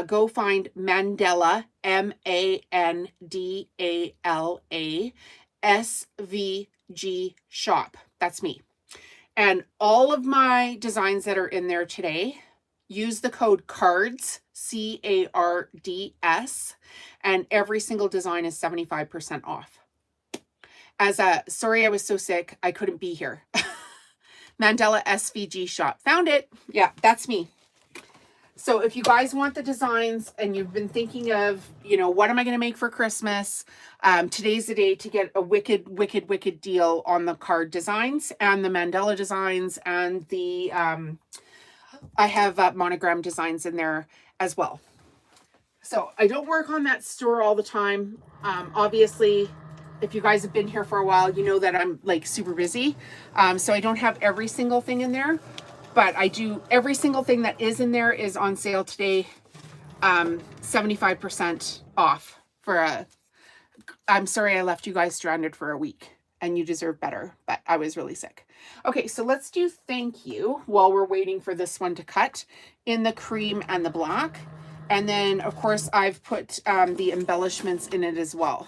go find Mandala, MANDALA SVG shop. That's me. And all of my designs that are in there today, use the code CARDS, CARDS, and every single design is 75% off. Sorry I was so sick, I couldn't be here. Mandala SVG shop. Found it. Yeah, that's me. So if you guys want the designs and you've been thinking of, what am I going to make for Christmas? Today's the day to get a wicked deal on the card designs and the mandala designs and the, I have monogram designs in there as well. So I don't work on that store all the time. Obviously, if you guys have been here for a while, you know that I'm super busy. So I don't have every single thing in there. But I do, every single thing that is in there is on sale today, 75% off I'm sorry I left you guys stranded for a week and you deserve better, but I was really sick. Okay, so let's do thank you while we're waiting for this one to cut in the cream and the black. And then of course I've put the embellishments in it as well.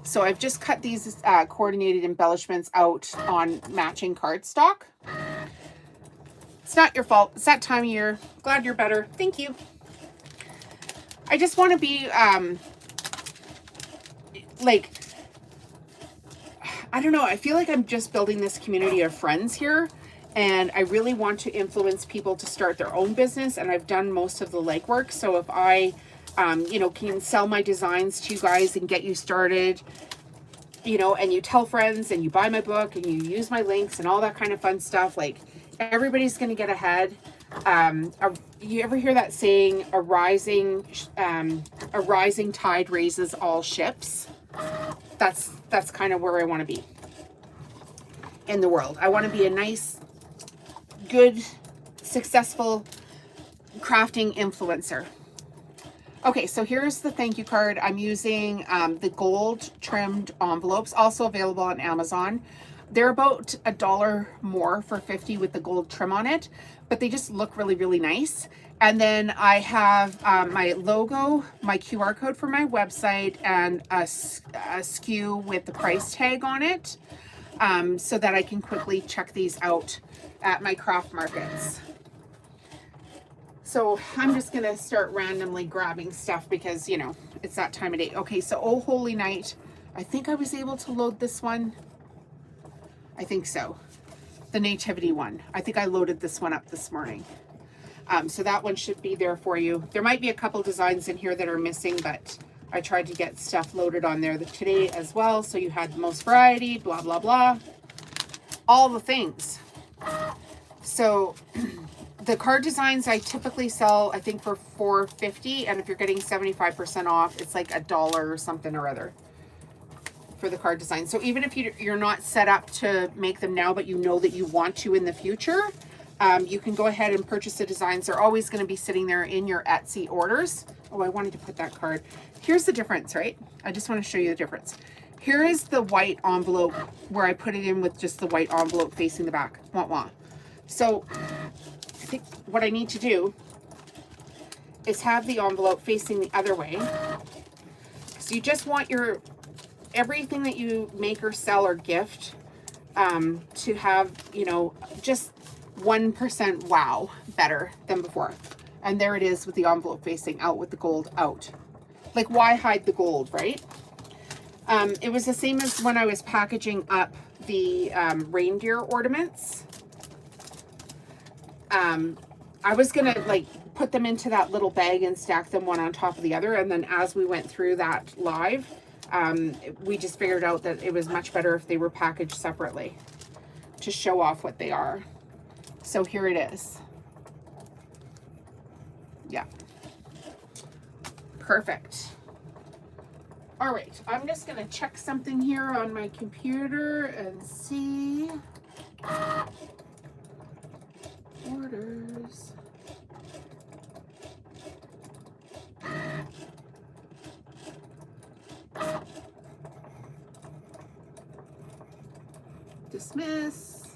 So I've just cut these coordinated embellishments out on matching cardstock. It's not your fault. It's that time of year. Glad you're better. Thank you. I just want to be, I don't know. I feel like I'm just building this community of friends here. And I really want to influence people to start their own business. And I've done most of the legwork. So if I, can sell my designs to you guys and get you started, and you tell friends and you buy my book and you use my links and all that kind of fun stuff, everybody's going to get ahead. You ever hear that saying, a rising tide raises all ships? That's kind of where I want to be in the world. I want to be a nice, good, successful crafting influencer. Okay, so here's the thank you card. I'm using the gold trimmed envelopes, also available on Amazon. They're about $1 more for 50 with the gold trim on it, but they just look really, really nice. And then I have my logo, my QR code for my website, and a SKU with the price tag on it, so that I can quickly check these out at my craft markets. So I'm just going to start randomly grabbing stuff because, it's that time of day. Okay, so Oh Holy Night. I think I was able to load this one. I think so. The Nativity one. I think I loaded this one up this morning. So that one should be there for you. There might be a couple designs in here that are missing, but I tried to get stuff loaded on there today as well. So you had the most variety, blah, blah, blah. All the things. So the card designs I typically sell, I think, for $4.50. And if you're getting 75% off, it's like $1 or something or other for the card design. So even if you're not set up to make them now, but you know that you want to in the future, you can go ahead and purchase the designs. They're always going to be sitting there in your Etsy orders. Oh, I wanted to put that card. Here's the difference, right? I just want to show you the difference. Here is the white envelope where I put it in with just the white envelope facing the back. Wah, wah. So I think what I need to do is have the envelope facing the other way. So you just want everything that you make or sell or gift to have, just 1% wow better than before. And there it is with the envelope facing out with the gold out. Why hide the gold, right? It was the same as when I was packaging up the reindeer ornaments. I was gonna put them into that little bag and stack them one on top of the other. And then as we went through that live, we just figured out that it was much better if they were packaged separately. to show off what they are. So here it is. Yeah. Perfect. All right, I'm just gonna check something here on my computer and see. Orders. Dismiss.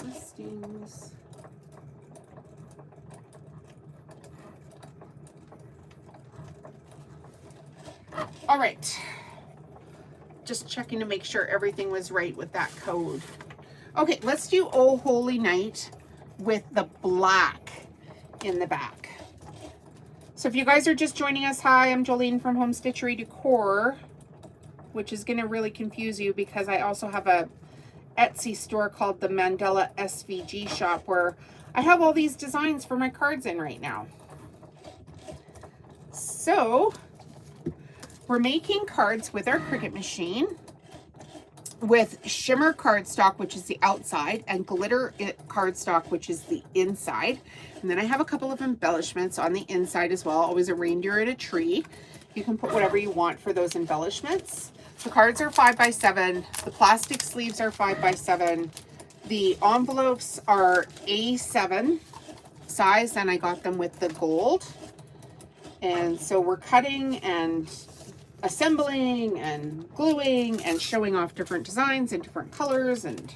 Listings. All right. Just checking to make sure everything was right with that code. Okay, let's do Oh Holy Night with the black in the back. So if you guys are just joining us, hi, I'm Jolene from Home Stitchery Decor, which is going to really confuse you because I also have a Etsy store called the Mandela SVG shop where I have all these designs for my cards in right now. So we're making cards with our Cricut machine with shimmer cardstock, which is the outside, and glitter cardstock, which is the inside. And then I have a couple of embellishments on the inside as well, always a reindeer and a tree. You can put whatever you want for those embellishments. The cards are 5x7. The plastic sleeves are 5x7. The envelopes are A7 size, and I got them with the gold. And so we're cutting and assembling and gluing and showing off different designs in different colors and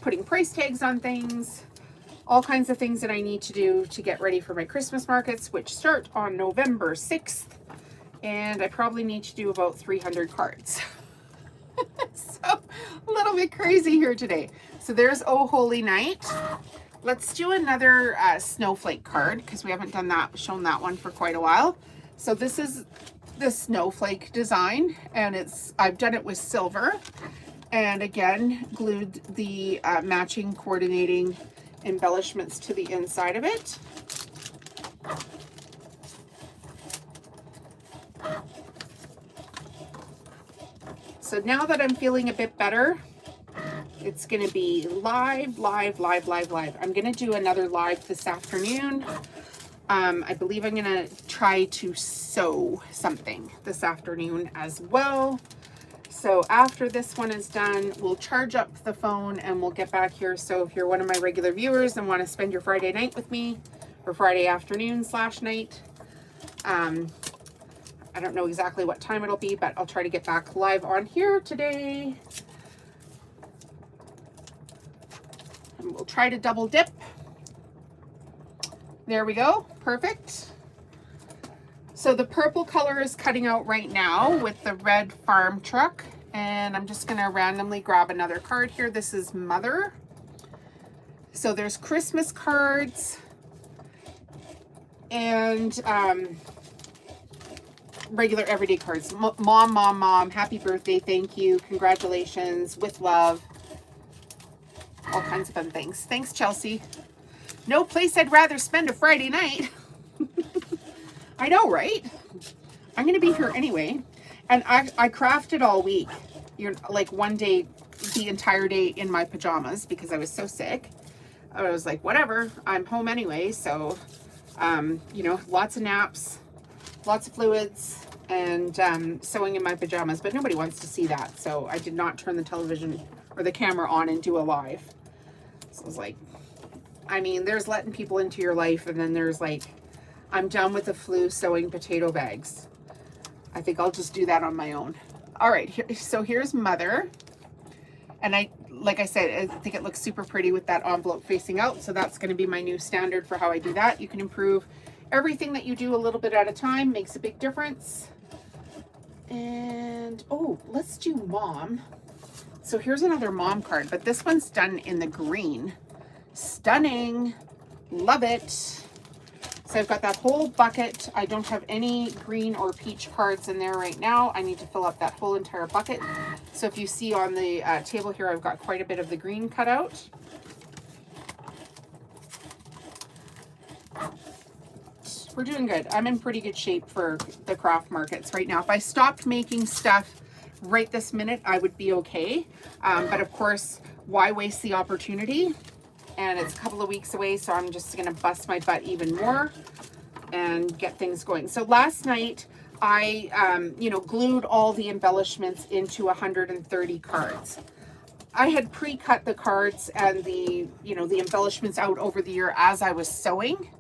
putting price tags on things, all kinds of things that I need to do to get ready for my Christmas markets, which start on November 6th. And I probably need to do about 300 cards. So a little bit crazy here today. So there's Oh Holy Night. Let's do another snowflake card because we haven't shown that one for quite a while. So this is the snowflake design, and I've done it with silver, and again glued the matching coordinating embellishments to the inside of it. So now that I'm feeling a bit better, it's going to be live. I'm going to do another live this afternoon. I believe I'm going to try to sew something this afternoon as well. So after this one is done, we'll charge up the phone and we'll get back here. So if you're one of my regular viewers and want to spend your Friday night with me, or Friday afternoon / night, I don't know exactly what time it'll be, but I'll try to get back live on here today. And we'll try to double dip. There we go, perfect. So the purple color is cutting out right now with the red farm truck, and I'm just gonna randomly grab another card here. This is Mother. So there's Christmas cards and regular everyday cards. Mom, happy birthday, thank you, congratulations, with love, all kinds of fun things. Thanks, Chelsea. No place I'd rather spend a Friday night. I know, right? I'm going to be here anyway. And I crafted all week. Like one day, the entire day in my pajamas because I was so sick. I was like, whatever, I'm home anyway. So, you know, lots of naps, lots of fluids, and sewing in my pajamas. But nobody wants to see that. So I did not turn the television or the camera on and do a live. So I was like, I mean, there's letting people into your life, and then there's like, I'm done with the flu sewing potato bags. I think I'll just do that on my own. All right, so here's Mother. And like I said, I think it looks super pretty with that envelope facing out. So that's going to be my new standard for how I do that. You can improve everything that you do a little bit at a time. Makes a big difference. And, oh, let's do Mom. So here's another Mom card, but this one's done in the green. Stunning. Love it. So I've got that whole bucket. I don't have any green or peach cards in there right now. I need to fill up that whole entire bucket. So if you see on the table here, I've got quite a bit of the green cut out. We're doing good. I'm in pretty good shape for the craft markets right now. If I stopped making stuff right this minute, I would be okay. But of course, why waste the opportunity? And it's a couple of weeks away, so I'm just gonna bust my butt even more and get things going. So last night, I, you know, glued all the embellishments into 130 cards. I had pre-cut the cards and the, you know, the embellishments out over the year as I was sewing.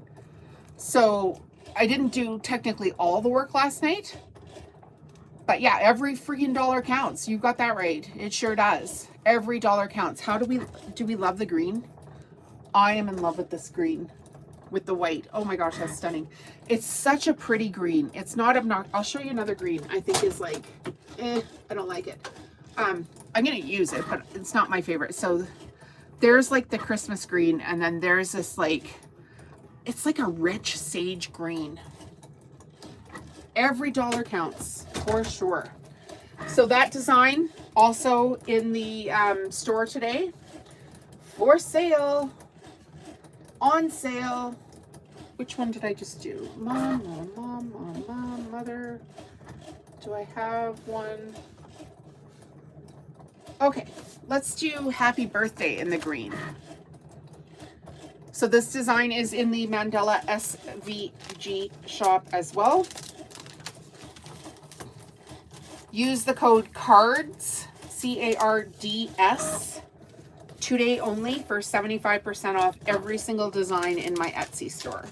So I didn't do technically all the work last night. But yeah, every freaking dollar counts. You got that right. It sure does. Every dollar counts. How do we love the green? I am in love with this green with the white. Oh my gosh, that's stunning. It's such a pretty green. It's not obnoxious. I'll show you another green I think is like, I don't like it. I'm gonna use it, but it's not my favorite. So there's like the Christmas green, and then there's this like, it's like a rich sage green. Every dollar counts for sure. So that design also in the store today, for sale, on sale. Which one did I just do? Mom, mother. Do I have one? Okay, let's do happy birthday in the green. So this design is in the Mandela SVG shop as well. Use the code CARDS, CARDS, today only for 75% off every single design in my Etsy store.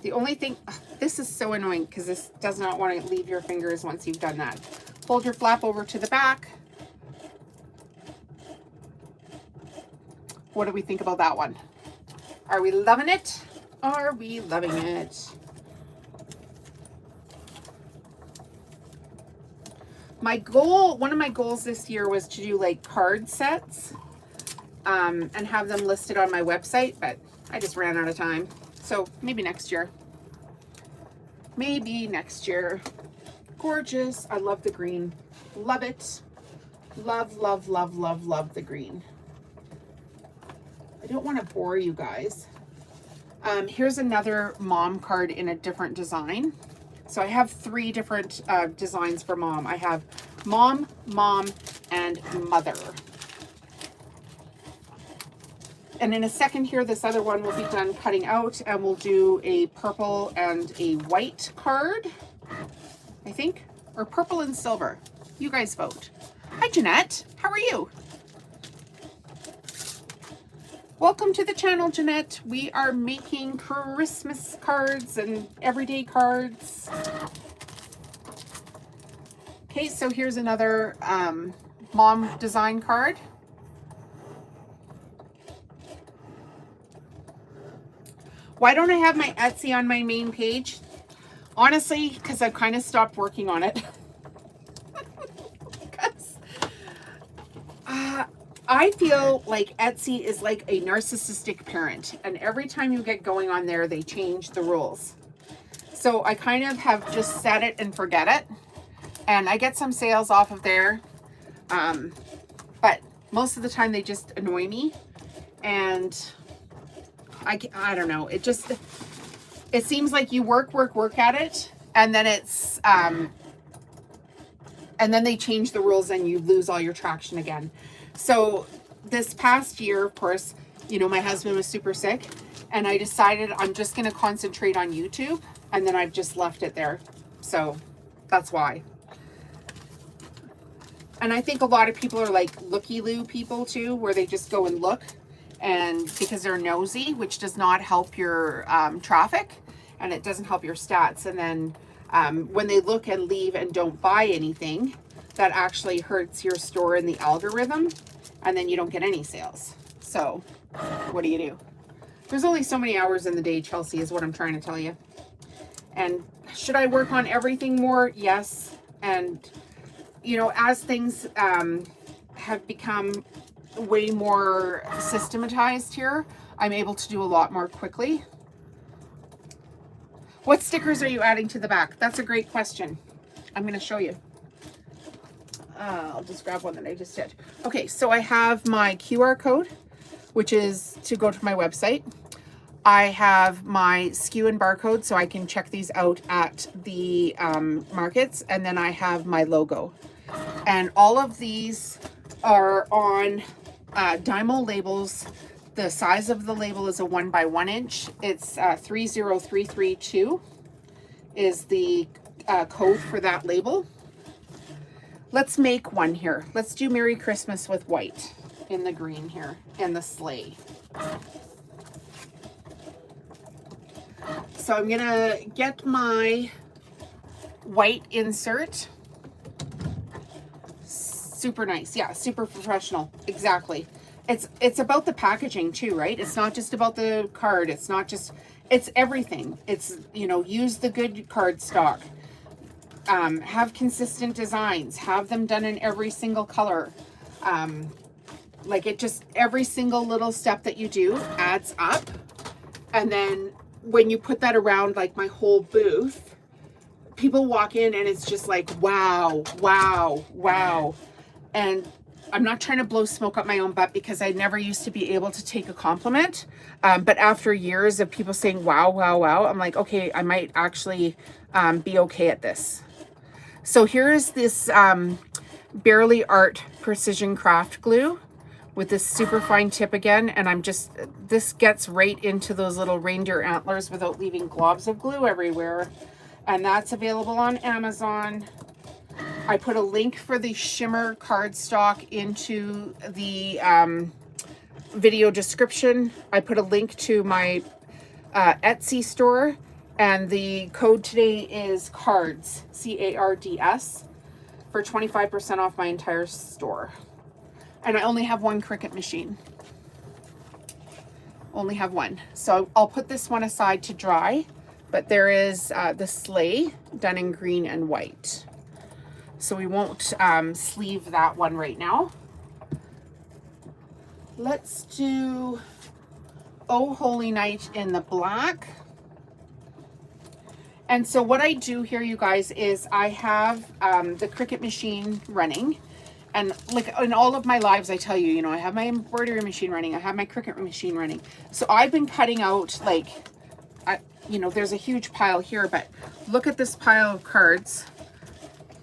The only thing, this is so annoying because this does not want to leave your fingers once you've done that. Hold your flap over to the back. What do we think about that one? Are we loving it? Are we loving it? My goal, one of my goals this year was to do like card sets and have them listed on my website, but I just ran out of time. So maybe next year. Maybe next year. Gorgeous. I love the green. Love it. Love, love, love, love, love the green. I don't want to bore you guys. Here's another mom card in a different design. So I have 3 different designs for mom. I have mom, mom, and mother. And in a second here, this other one will be done cutting out, and we'll do a purple and a white card, I think, or purple and silver. You guys vote. Hi, Jeanette. How are you? Welcome to the channel, Jeanette. We are making Christmas cards and everyday cards. Okay, so here's another mom design card. Why don't I have my Etsy on my main page? Honestly, because I've kind of stopped working on it. I feel like Etsy is like a narcissistic parent, and every time you get going on there, they change the rules. So I kind of have just set it and forget it, and I get some sales off of there, but most of the time they just annoy me, and I don't know. It seems like you work at it, and then it's and then they change the rules and you lose all your traction again. So this past year, of course, you know, my husband was super sick, and I decided I'm just going to concentrate on YouTube, and then I've just left it there. So that's why. And I think a lot of people are like looky-loo people too, where they just go and look, and because they're nosy, which does not help your traffic, and it doesn't help your stats. And then when they look and leave and don't buy anything, that actually hurts your store in the algorithm, and then you don't get any sales. So what do? There's only so many hours in the day, Chelsea, is what I'm trying to tell you. And should I work on everything more? Yes. And you know, as things have become way more systematized here, I'm able to do a lot more quickly. What stickers are you adding to the back? That's a great question. I'm going to show you. I'll just grab one that I just did. Okay, so I have my QR code. which is to go to my website. I have my SKU and barcode, so I can check these out at the markets. And then I have my logo. And all of these are on Dymo labels. The size of the label is a 1 by 1 inch. It's 30332 is the code for that label. Let's make one here. Let's do Merry Christmas with white in the green here and the sleigh. So I'm gonna get my white insert. Super nice. Yeah, super professional. Exactly. It's about the packaging too, right? It's not just about the card. It's not just, it's everything. It's, you know, use the good cardstock. Have consistent designs. Have them done in every single color. Like it just, every single little step that you do adds up. And then when you put that around like my whole booth, people walk in and it's just like, wow, wow, wow. And I'm not trying to blow smoke up my own butt because I never used to be able to take a compliment. But after years of people saying, wow, wow, wow, I'm like, okay, I might actually be okay at this. So here's this Barely Art Precision Craft Glue with this super fine tip again. And I'm just, this gets right into those little reindeer antlers without leaving globs of glue everywhere. And that's available on Amazon. I put a link for the shimmer cardstock into the video description. I put a link to my Etsy store, and the code today is CARDS, C-A-R-D-S, for 25% off my entire store. And I only have one Cricut machine. Only have one. So I'll put this one aside to dry, but there is the sleigh done in green and white. So we won't sleeve that one right now. Let's do Oh Holy Night in the black. And so what I do here, you guys, is I have the Cricut machine running. And like in all of my lives, I tell you, you know, I have my embroidery machine running. I have my Cricut machine running. So I've been cutting out like, you know, there's a huge pile here, but look at this pile of cards.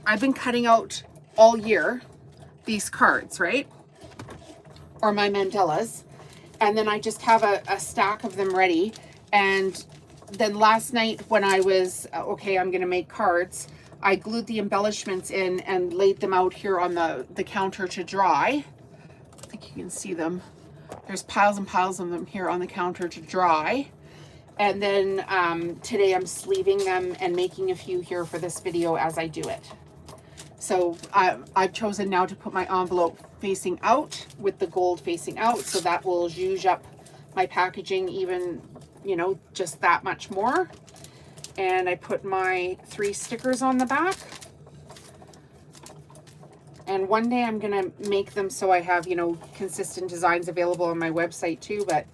I've been cutting out all year these cards, right? Or my mandalas. And then I just have a stack of them ready. And then last night when I was, okay, I'm going to make cards, I glued the embellishments in and laid them out here on the counter to dry. I think you can see them. There's piles and piles of them here on the counter to dry. And then today I'm sleeving them and making a few here for this video as I do it. So I've chosen now to put my envelope facing out with the gold facing out, so that will zhuzh up my packaging even, you know, just that much more. And I put my 3 stickers on the back. And one day I'm gonna make them so I have, you know, consistent designs available on my website too, but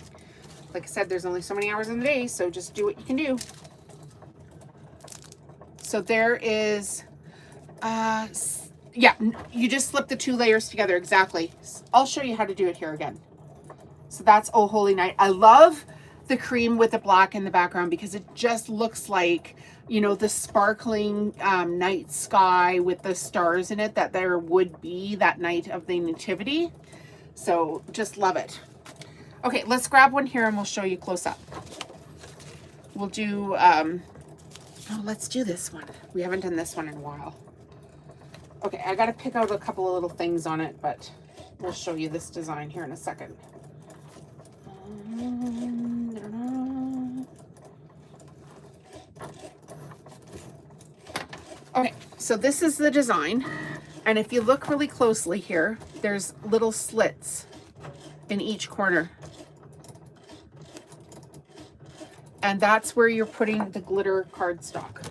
like I said, there's only so many hours in the day, so just do what you can do. So there is, yeah, you just slip the 2 layers together, exactly. I'll show you how to do it here again. So that's Oh Holy Night. I love the cream with the black in the background because it just looks like, you know, the sparkling night sky with the stars in it that there would be that night of the nativity. So just love it. Okay, let's grab one here and we'll show you close up. We'll do, oh, let's do this one. We haven't done this one in a while. Okay, I got to pick out a couple of little things on it, but we'll show you this design here in a second. Okay, so this is the design. And if you look really closely here, there's little slits in each corner. And that's where you're putting the glitter cardstock.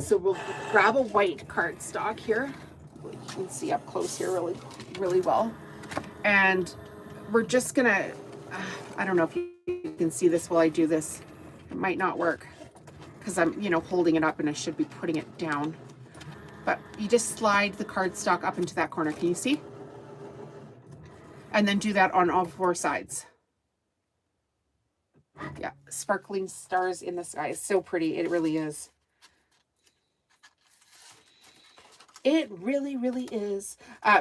So we'll grab a white cardstock here. You can see up close here really well. And we're just gonna, I don't know if you can see this while I do this. It might not work because I'm, you know, holding it up and I should be putting it down. But you just slide the cardstock up into that corner. Can you see? And then do that on all 4 sides. Yeah, sparkling stars in the sky. It's so pretty. It really is. It really, really is.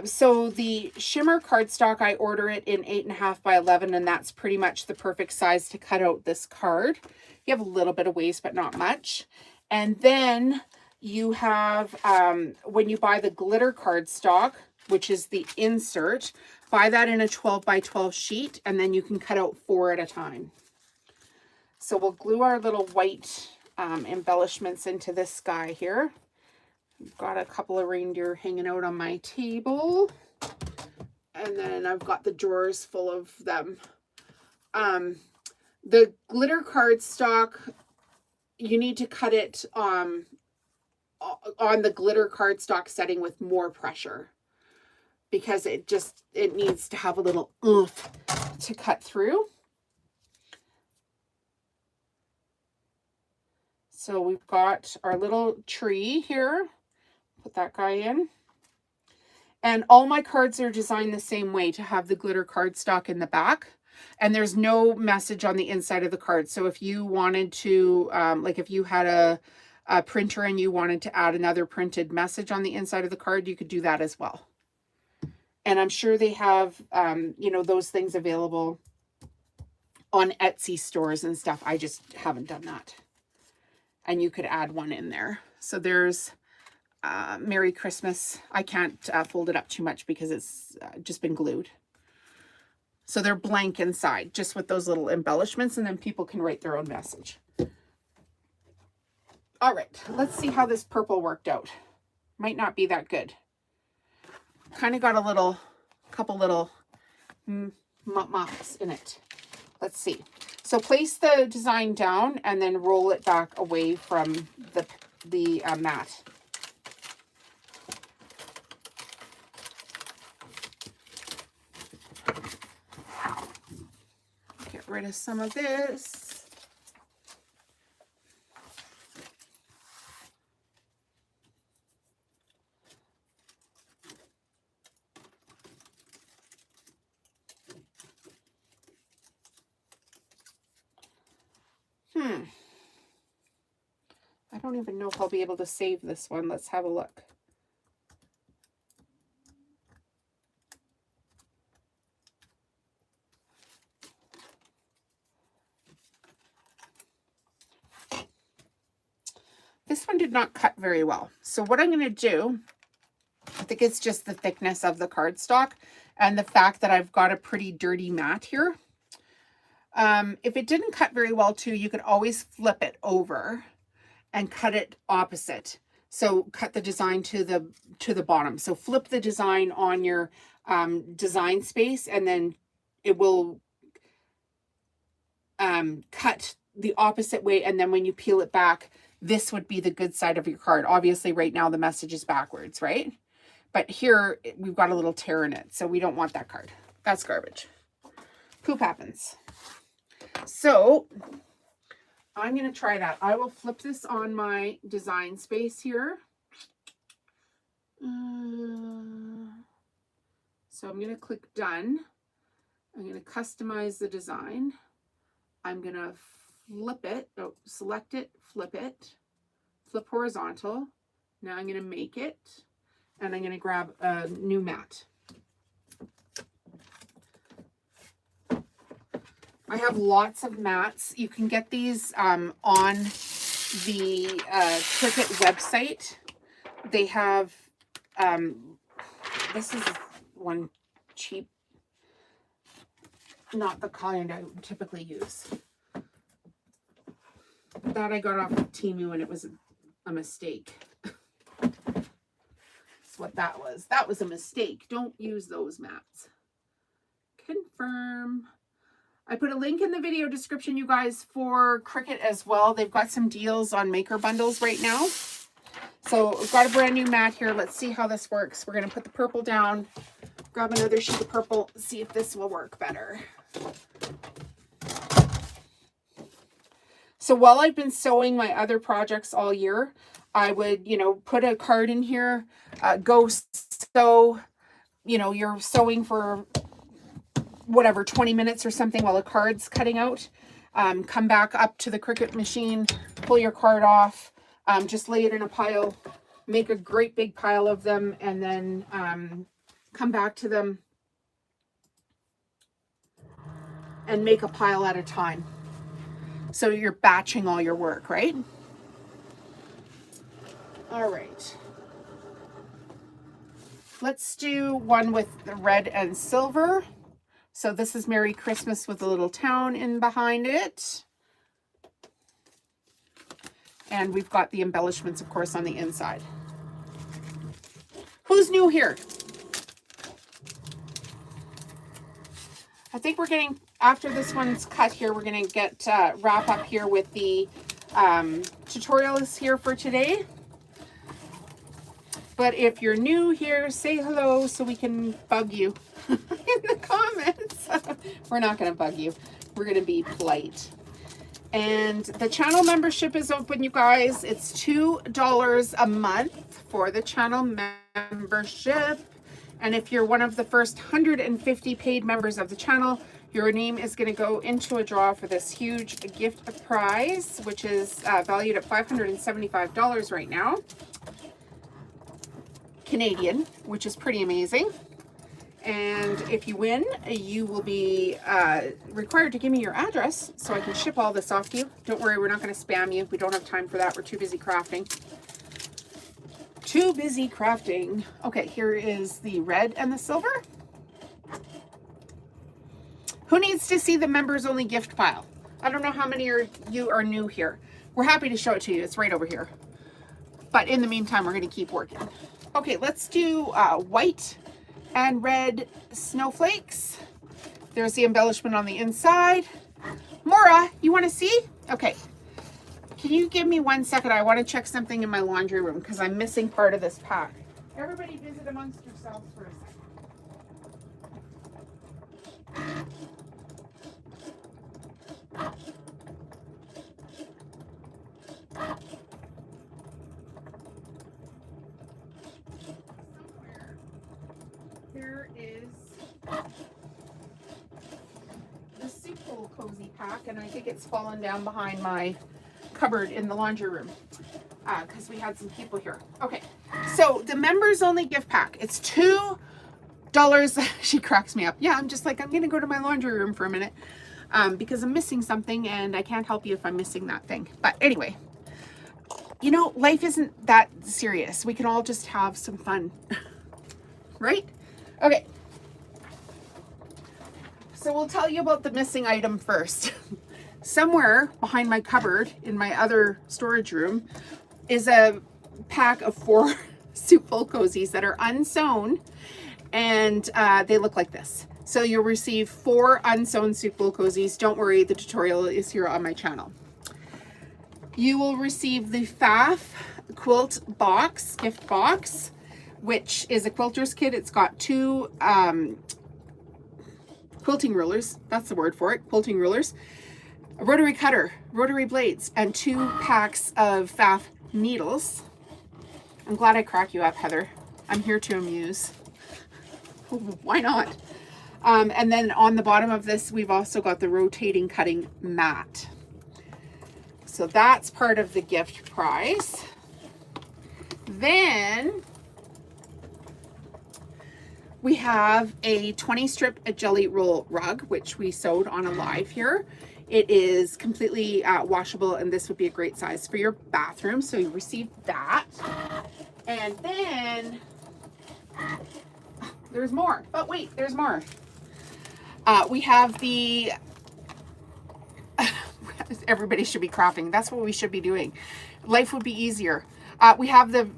So the shimmer cardstock, I order it in 8.5 by 11, and that's pretty much the perfect size to cut out this card. You have a little bit of waste, but not much. And then you have, when you buy the glitter cardstock, which is the insert, buy that in a 12 by 12 sheet, and then you can cut out 4 at a time. So we'll glue our little white embellishments into this guy here. I've got a couple of reindeer hanging out on my table. And then I've got the drawers full of them. The glitter cardstock, you need to cut it on the glitter cardstock setting with more pressure. Because it needs to have a little oomph to cut through. So we've got our little tree here. Put that guy in. And all my cards are designed the same way, to have the glitter cardstock in the back. And there's no message on the inside of the card. So if you wanted to, like if you had a printer and you wanted to add another printed message on the inside of the card, you could do that as well. And I'm sure they have, you know, those things available on Etsy stores and stuff. I just haven't done that. And you could add one in there. So there's Merry Christmas. I can't fold it up too much because it's just been glued. So they're blank inside, just with those little embellishments, and then people can write their own message. All right, let's see how this purple worked out. Might not be that good. Kind of got a couple little moths in it. Let's see. So place the design down and then roll it back away from the mat. Get rid of some of this. I don't even know if I'll be able to save this one. Let's have a look. This one did not cut very well. So what I'm going to do, I think it's just the thickness of the cardstock and the fact that I've got a pretty dirty mat here. If it didn't cut very well too, you could always flip it over and cut it opposite. So cut the design to the bottom. So flip the design on your design space, and then it will cut the opposite way. And then when you peel it back, this would be the good side of your card. Obviously right now the message is backwards, right? But here we've got a little tear in it. So we don't want that card. That's garbage. Poop happens. So I'm going to try that. I will flip this on my design space here. So I'm going to click done. I'm going to customize the design. I'm going to flip it, select it, flip horizontal. Now I'm going to make it, and I'm going to grab a new mat. I have lots of mats. You can get these on the Cricut website. They have, this is one cheap, not the kind I typically use. That I got off of Temu, and it was a mistake. That's what that was. That was a mistake. Don't use those mats. Confirm. I put a link in the video description, you guys, for Cricut as well. They've got some deals on maker bundles right now. So I've got a brand new mat here. Let's see how this works. We're going to put the purple down, grab another sheet of purple, see if this will work better. So while I've been sewing my other projects all year, I would, you know, put a card in here, go sew, you know, you're sewing for whatever, 20 minutes or something while a card's cutting out. Come back up to the Cricut machine, pull your card off, just lay it in a pile, make a great big pile of them, and then come back to them and make a pile at a time. So you're batching all your work, right? All right. Let's do one with the red and silver. So this is Merry Christmas with a little town in behind it. And we've got the embellishments, of course, on the inside. Who's new here? I think we're getting, after this one's cut here, we're going to get wrap up here with the tutorials here for today. But if you're new here, say hello so we can bug you in the comments. We're not going to bug you. We're going to be polite. And the channel membership is open, you guys. It's $2 a month for the channel membership. And if you're one of the first 150 paid members of the channel, your name is going to go into a draw for this huge gift prize, which is valued at $575 right now. Canadian, which is pretty amazing. And if you win, you will be required to give me your address so I can ship all this off to you. Don't worry, we're not going to spam you. We don't have time for that. We're too busy crafting. Too busy crafting. Okay, here is the red and the silver. Who needs to see the members only gift pile? I don't know how many of you are new here. We're happy to show it to you. It's right over here. But in the meantime, we're going to keep working. Okay, let's do white and red snowflakes. There's the embellishment on the inside. Maura, you want to see? Okay. Can you give me 1 second? I want to check something in my laundry room because I'm missing part of this pack. Everybody visit amongst yourselves for a second. There is the Super Cozy pack, and I think it's fallen down behind my cupboard in the laundry room because we had some people here. Okay, so the members only gift pack, it's $2. She cracks me up. Yeah, I'm just like, I'm gonna go to my laundry room for a minute because I'm missing something and I can't help you if I'm missing that thing. But anyway, you know, life isn't that serious. We can all just have some fun, right? Okay, so we'll tell you about the missing item first. Somewhere behind my cupboard in my other storage room is a pack of 4 Super Cozies that are unsewn, and they look like this. So you'll receive 4 unsewn Super Cozies. Don't worry, the tutorial is here on my channel. You will receive the FAF quilt box, gift box, which is a quilter's kit. It's got 2 quilting rulers, that's the word for it, quilting rulers, a rotary cutter, rotary blades, and 2 packs of FAF needles. I'm glad I crack you up, Heather. I'm here to amuse. Why not? And then on the bottom of this, we've also got the rotating cutting mat. So that's part of the gift prize. Then we have a 20 strip jelly roll rug, which we sewed on a live here. It is completely washable, and this would be a great size for your bathroom. So you received that. And then there's more. But wait, there's more. We have the, everybody should be crafting. That's what we should be doing. Life would be easier. We have the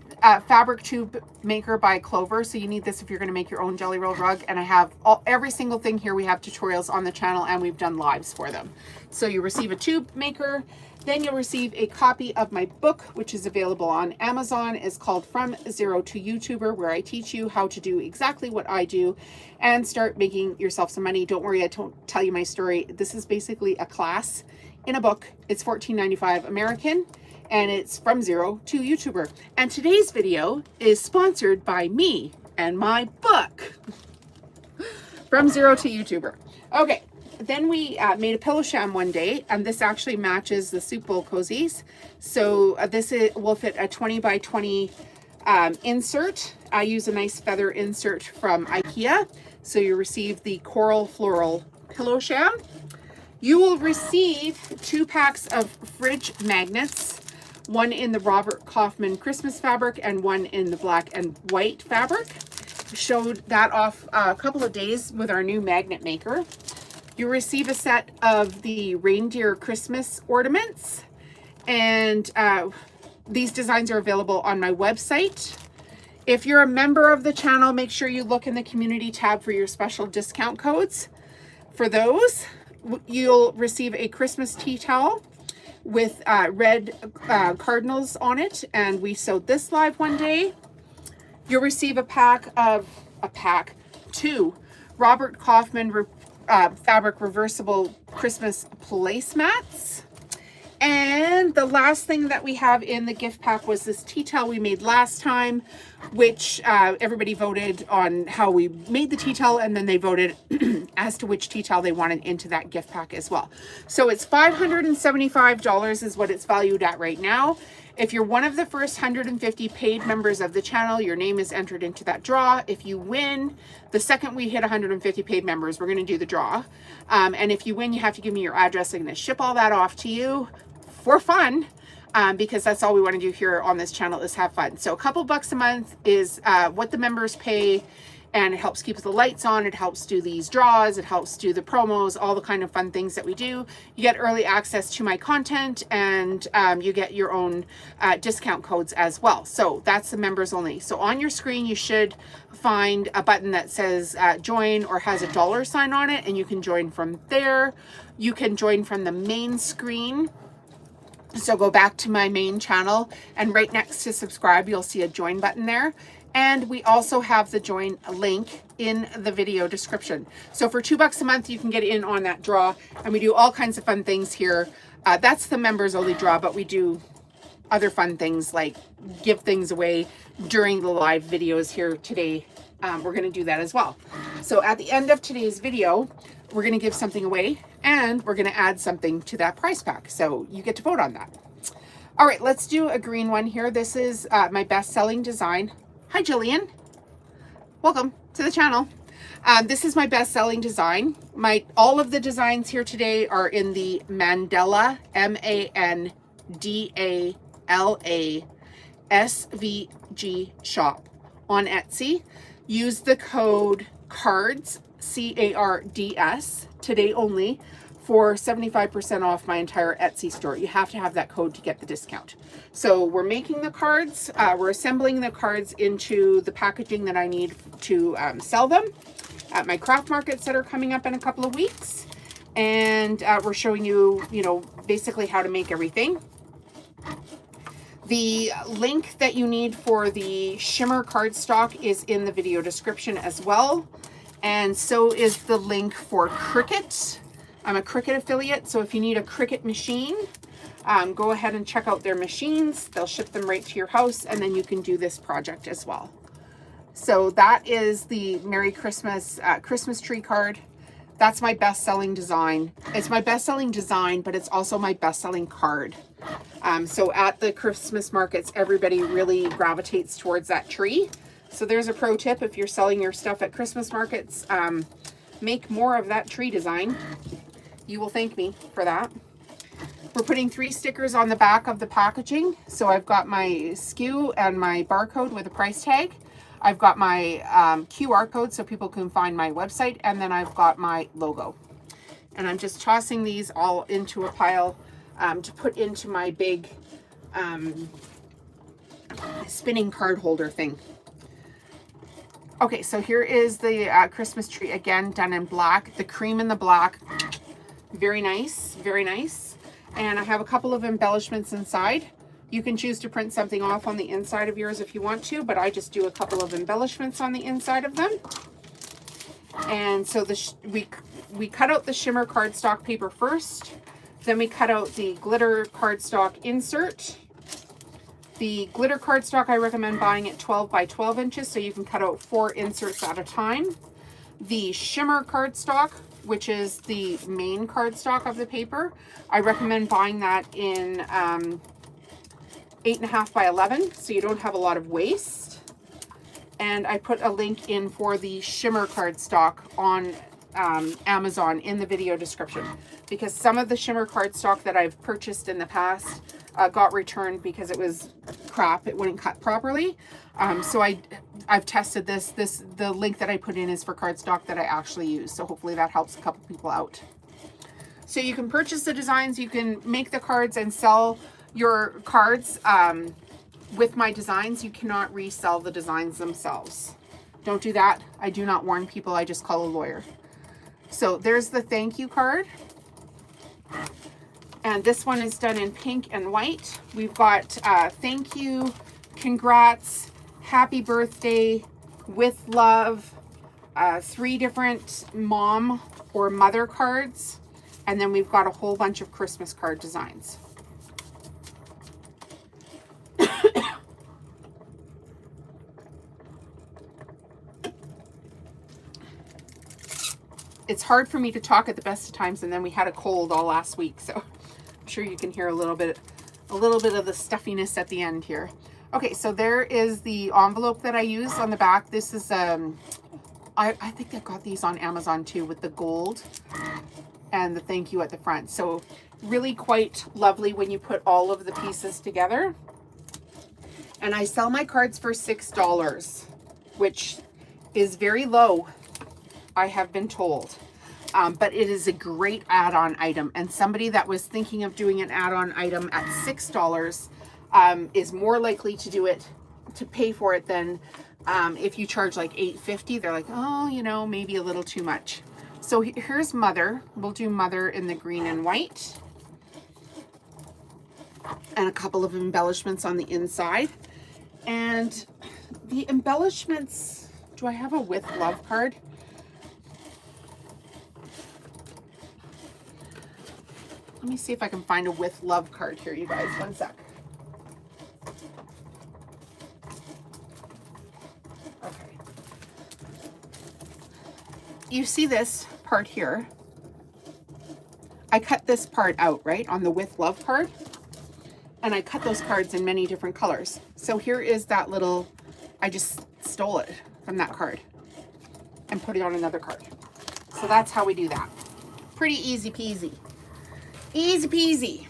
fabric tube maker by Clover. So you need this if you're going to make your own jelly roll rug. And I have every single thing here. We have tutorials on the channel and we've done lives for them. So you receive a tube maker. Then you'll receive a copy of my book, which is available on Amazon. It's called From Zero to YouTuber, where I teach you how to do exactly what I do and start making yourself some money. Don't worry, I don't tell you my story. This is basically a class in a book. It's $14.95 American, and it's From Zero to YouTuber. And today's video is sponsored by me and my book, From Zero to YouTuber. Okay, then we made a pillow sham one day, and this actually matches the soup bowl cozies. So will fit a 20 by 20 insert. I use a nice feather insert from IKEA. So you receive the coral floral pillow sham. You will receive 2 packs of fridge magnets, one in the Robert Kaufman Christmas fabric and one in the black and white fabric. Showed that off a couple of days with our new magnet maker. You receive a set of the reindeer Christmas ornaments, and these designs are available on my website. If you're a member of the channel, make sure you look in the community tab for your special discount codes. For those, you'll receive a Christmas tea towel with red cardinals on it, and we sewed this live one day. You'll receive two Robert Kaufman fabric reversible Christmas placemats. And the last thing that we have in the gift pack was this tea towel we made last time, which everybody voted on how we made the tea towel, and then they voted as to which tea towel they wanted into that gift pack as well. So it's $575 is what it's valued at right now. If you're one of the first 150 paid members of the channel, your name is entered into that draw. If you win, the second we hit 150 paid members, we're going to do the draw. And if you win, you have to give me your address. I'm going to ship all that off to you for fun, because that's all we want to do here on this channel is have fun. So a couple bucks a month is what the members pay, and it helps keep the lights on. It helps do these draws. It helps do the promos, all the kind of fun things that we do. You get early access to my content, and you get your own discount codes as well. So that's the members only. So on your screen, you should find a button that says join or has a $sign on it, and you can join from there. You can join from the main screen. So go back to my main channel, and right next to subscribe, you'll see a join button there. And we also have the join link in the video description. So for $2 a month, you can get in on that draw, and we do all kinds of fun things here. That's the members only draw, but we do other fun things like give things away during the live videos here today. We're going to do that as well. So at the end of today's video, we're going to give something away, and we're going to add something to that prize pack. So you get to vote on that. All right, let's do a green one here. This is my best-selling design. Hi, Jillian. Welcome to the channel. This is my best-selling design. All of the designs here today are in the Mandala, MANDALA SVG shop on Etsy. Use the code CARDS, CARDS, today only, for 75% off my entire Etsy store. You have to have that code to get the discount. So we're making the cards. We're assembling the cards into the packaging that I need to sell them at my craft markets that are coming up in a couple of weeks. And we're showing you, basically how to make everything. The link that you need for the shimmer cardstock is in the video description as well. And so is the link for Cricut. I'm a Cricut affiliate, so if you need a Cricut machine, go ahead and check out their machines. They'll ship them right to your house, and then you can do this project as well. So that is the Merry Christmas Christmas tree card. That's my best-selling design. It's my best-selling design, but it's also my best-selling card. So at the Christmas markets, everybody really gravitates towards that tree. So there's a pro tip. If you're selling your stuff at Christmas markets, make more of that tree design. You will thank me for that. We're putting 3 stickers on the back of the packaging. So I've got my SKU and my barcode with a price tag. I've got my QR code so people can find my website, and then I've got my logo. And I'm just tossing these all into a pile to put into my big spinning card holder thing. Okay, so here is the Christmas tree, again, done in black. The cream in the black, very nice, very nice. And I have a couple of embellishments inside. You can choose to print something off on the inside of yours if you want to, but I just do a couple of embellishments on the inside of them. And so we cut out the shimmer cardstock paper first. Then we cut out the glitter cardstock insert. The glitter cardstock, I recommend buying at 12 by 12 inches so you can cut out 4 inserts at a time. The shimmer cardstock, which is the main cardstock of the paper. I recommend buying that in 8.5 by 11, so you don't have a lot of waste. And I put a link in for the shimmer cardstock on Amazon in the video description, because some of the shimmer cardstock that I've purchased in the past got returned because it was crap. It wouldn't cut properly. So I've tested this. The link that I put in is for cardstock that I actually use. So hopefully that helps a couple people out. So you can purchase the designs, you can make the cards and sell your cards. With my designs, you cannot resell the designs themselves. Don't do that. I do not warn people. I just call a lawyer. So there's the thank you card. And this one is done in pink and white. We've got thank you, congrats, happy birthday, with love, 3 different mom or mother cards. And then we've got a whole bunch of Christmas card designs. It's hard for me to talk at the best of times, and then we had a cold all last week, so I'm sure you can hear a little bit of the stuffiness at the end here. Okay, so there is the envelope that I use on the back. This is I think I got these on Amazon too, with the gold and the thank you at the front. So really quite lovely when you put all of the pieces together. And I sell my cards for $6, which is very low, I have been told. But it is a great add-on item, and somebody that was thinking of doing an add-on item at $6 is more likely to do it, to pay for it, than if you charge like $8.50. They're like, oh, you know, maybe a little too much. So here's mother. We'll do mother in the green and white, and a couple of embellishments on the inside. And the embellishments, do I have a with love card? Let me see if I can find a with love card here, you guys. One sec. Okay. You see this part here? I cut this part out, right, on the with love card. And I cut those cards in many different colors. So here is that little, I just stole it from that card and put it on another card. So that's how we do that. Pretty easy peasy. Easy peasy.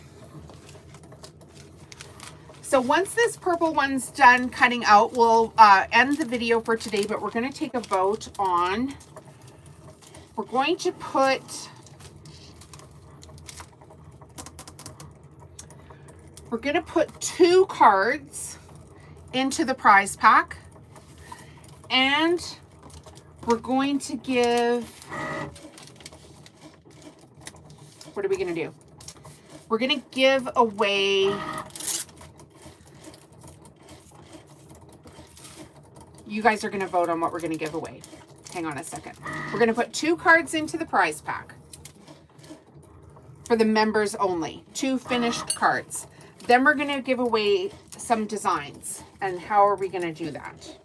So once this purple one's done cutting out, we'll end the video for today, but we're going to take a vote on, we're going to put, we're going to put 2 cards into the prize pack, and we're going to give, what are we going to do? We're going to give away, you guys are going to vote on what we're going to give away. Hang on a second. We're going to put 2 cards into the prize pack for the members only. 2 finished cards. Then we're going to give away some designs. And how are we going to do that?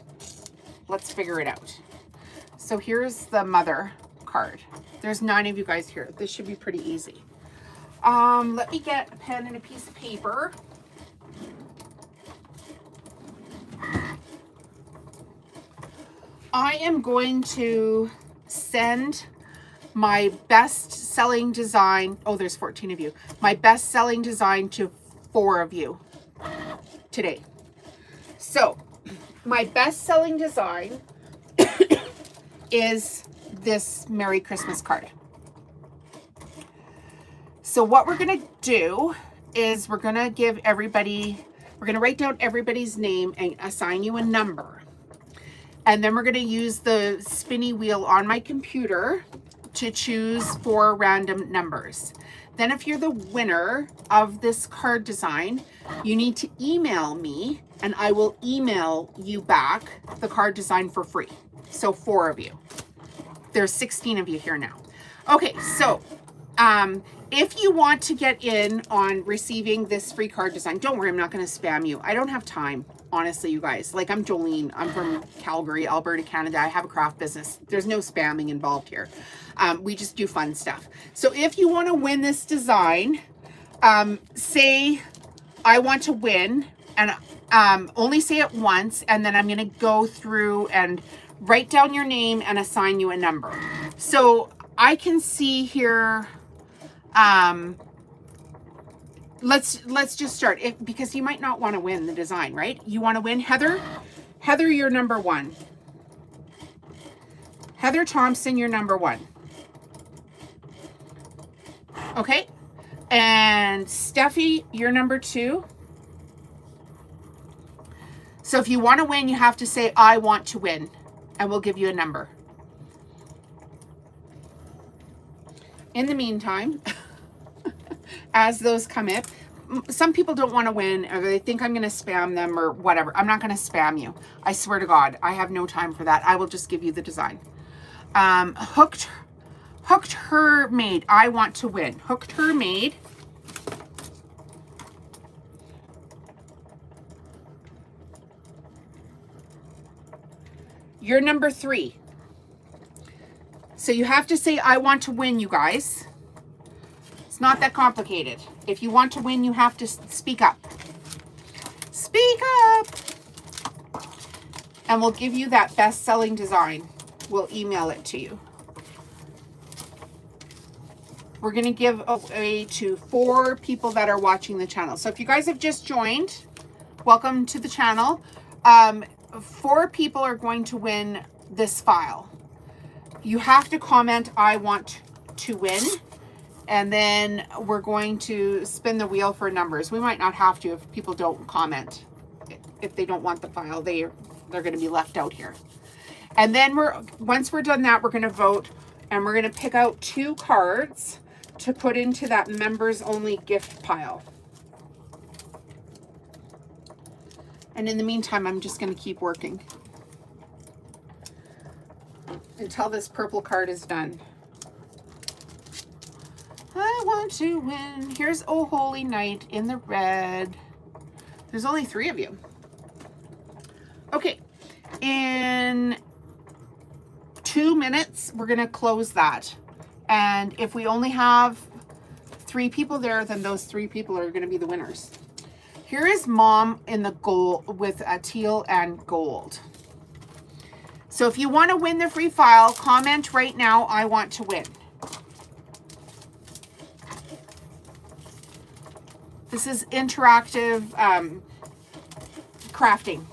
Let's figure it out. So here's the mother card. There's 9 of you guys here. This should be pretty easy. Let me get a pen and a piece of paper. I am going to send my best-selling design, oh, there's 14 of you, my best-selling design to 4 of you today. So, my best-selling design is this Merry Christmas card. So what we're going to do is we're going to give everybody, we're going to write down everybody's name and assign you a number. And then we're going to use the spinny wheel on my computer to choose 4 random numbers. Then if you're the winner of this card design, you need to email me and I will email you back the card design for free. So 4 of you. There's 16 of you here now. Okay, so If you want to get in on receiving this free card design, don't worry, I'm not going to spam you. I don't have time, honestly, you guys. Like, I'm Jolene. I'm from Calgary, Alberta, Canada. I have a craft business. There's no spamming involved here. We just do fun stuff. So if you want to win this design, say I want to win, and only say it once, and then I'm going to go through and write down your name and assign you a number. So I can see here, let's just start it, because you might not want to win the design, right? You want to win Heather. Heather, you're number 1. Heather Thompson, you're number 1. Okay. And Steffi, you're number 2. So if you want to win, you have to say, I want to win, and we'll give you a number. In the meantime, as those come in, some people don't want to win, or they think I'm going to spam them or whatever. I'm not going to spam you. I swear to God, I have no time for that. I will just give you the design. Hooked Her Made. I want to win. Hooked Her Made. You're number 3. So you have to say, I want to win, you guys. It's not that complicated. If you want to win, you have to speak up. Speak up! And we'll give you that best-selling design. We'll email it to you. We're going to give away to 4 people that are watching the channel. So if you guys have just joined, welcome to the channel. 4 people are going to win this file. You have to comment, I want to win. And then we're going to spin the wheel for numbers. We might not have to if people don't comment. If they don't want the file, they're going to be left out here. And then once we're done that, we're going to vote, and we're going to pick out 2 cards to put into that members only gift pile. And in the meantime, I'm just going to keep working until this purple card is done. I want to win. Here's Oh Holy Night in the red. There's only 3 of you. Okay. In 2 minutes, we're going to close that. And if we only have 3 people there, then those 3 people are going to be the winners. Here is Mom in the gold with a teal and gold. So if you want to win the free file, comment right now, I want to win. This is interactive crafting.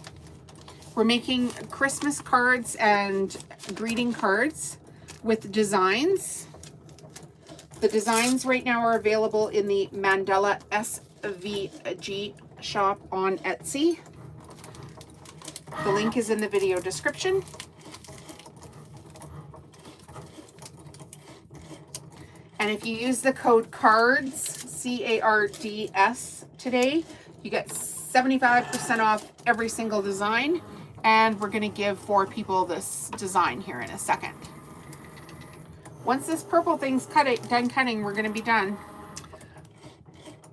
We're making Christmas cards and greeting cards with designs. The designs right now are available in the Mandala SVG shop on Etsy. The link is in the video description. And if you use the code CARDS, C-A-R-D-S today, you get 75% off every single design. And we're going to give 4 people this design here in a second. Once this purple thing's done cutting, we're going to be done.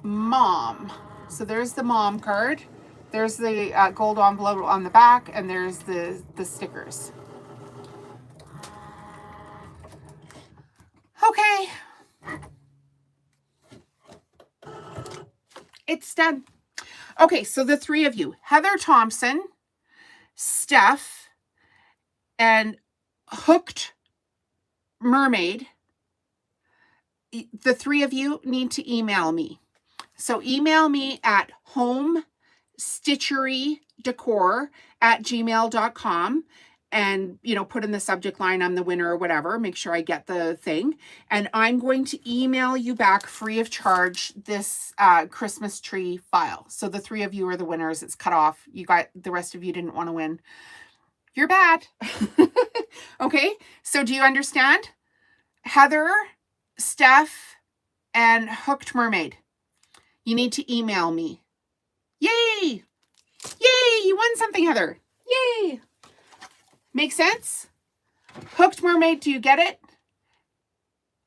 Mom. So there's the mom card. There's the gold envelope on the back, and there's the stickers. Okay. It's done. Okay, so the 3 of you, Heather Thompson, Steph, and Hooked Mermaid, the 3 of you need to email me. So email me at homestitcherydecor@gmail.com, and, you know, put in the subject line, I'm the winner or whatever. Make sure I get the thing. And I'm going to email you back free of charge this Christmas tree file. So the 3 of you are the winners. It's cut off. You got, the rest of you didn't want to win. You're bad. Okay. So do you understand? Heather, Steph, and Hooked Mermaid. You need to email me. Yay! Yay! You won something, Heather. Yay! Make sense? Hooked Mermaid, do you get it?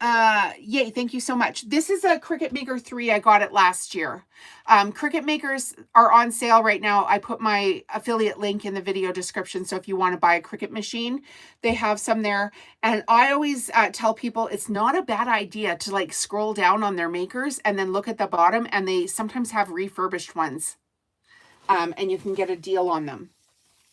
Yay, thank you so much. This is a Cricut Maker 3. I got it last year. Cricut Makers are on sale right now. I put my affiliate link in the video description, so if you want to buy a Cricut machine, they have some there. And I always tell people it's not a bad idea to like scroll down on their makers and then look at the bottom, and they sometimes have refurbished ones. And you can get a deal on them.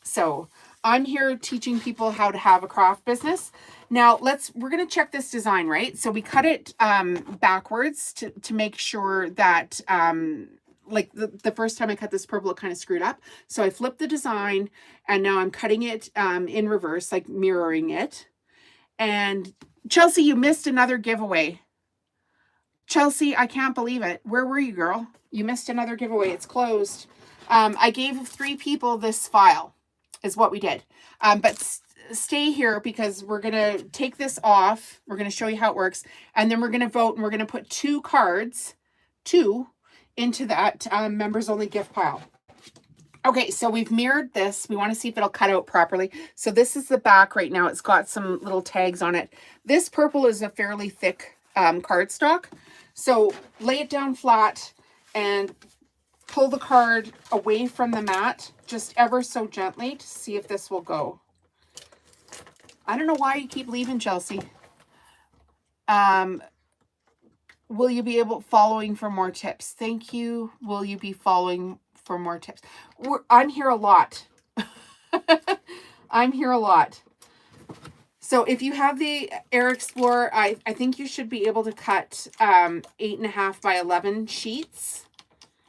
So I'm here teaching people how to have a craft business. Now we're going to check this design, right? So we cut it backwards to make sure that like the first time I cut this purple, it kind of screwed up. So I flipped the design and now I'm cutting it in reverse, like mirroring it. And Chelsea, you missed another giveaway. Chelsea, I can't believe it. Where were you, girl? You missed another giveaway. It's closed. I gave 3 people this file is what we did. But stay here because we're going to take this off. We're going to show you how it works. And then we're going to vote and we're going to put 2 cards, 2, into that members only gift pile. Okay, so we've mirrored this. We want to see if it'll cut out properly. So this is the back right now. It's got some little tags on it. This purple is a fairly thick cardstock. So lay it down flat and pull the card away from the mat just ever so gently to see if this will go. I don't know why you keep leaving, Chelsea. Will you be following for more tips? Thank you. Will you be following for more tips? I'm here a lot. I'm here a lot. So if you have the Air Explorer, I think you should be able to cut 8.5 by 11 sheets.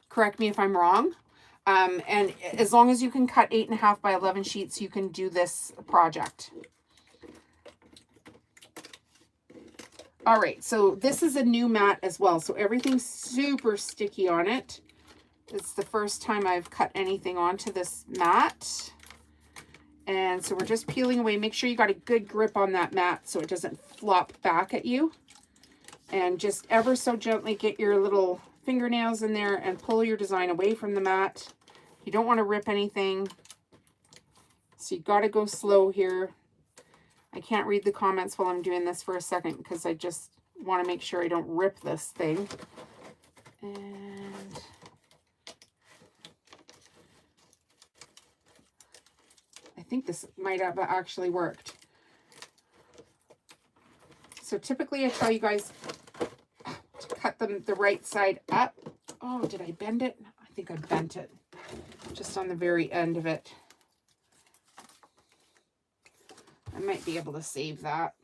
Correct me if I'm wrong. And as long as you can cut 8.5 by 11 sheets, you can do this project. All right, so this is a new mat as well. So everything's super sticky on it. It's the first time I've cut anything onto this mat. And so we're just peeling away. Make sure you got a good grip on that mat so it doesn't flop back at you. And just ever so gently get your little fingernails in there and pull your design away from the mat. You don't want to rip anything. So you got to go slow here. I can't read the comments while I'm doing this for a second because I just want to make sure I don't rip this thing. And I think this might have actually worked. So typically I tell you guys to cut them the right side up. Oh, did I bend it? I think I bent it just on the very end of it. I might be able to save that.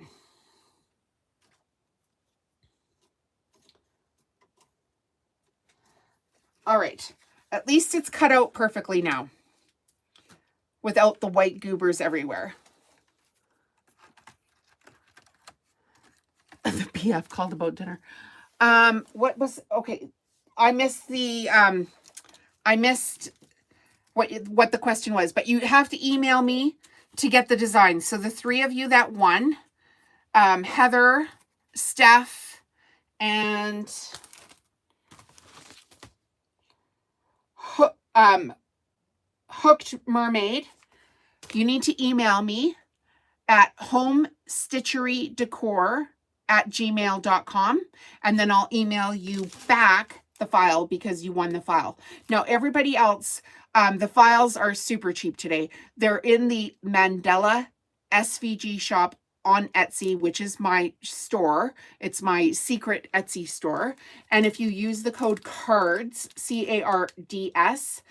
All right, at least it's cut out perfectly now without the white goobers everywhere. The PF called about dinner. What was, okay, I missed the, I missed what the question was, but you have to email me to get the design. So the 3 of you that won, Heather, Steph, and Hooked Mermaid, you need to email me at homestitcherydecor@gmail.com, and then I'll email you back the file because you won the file. Now, everybody else, the files are super cheap today. They're in the Mandela SVG shop on Etsy, which is my store. It's my secret Etsy store. And if you use the code CARDS, CARDS,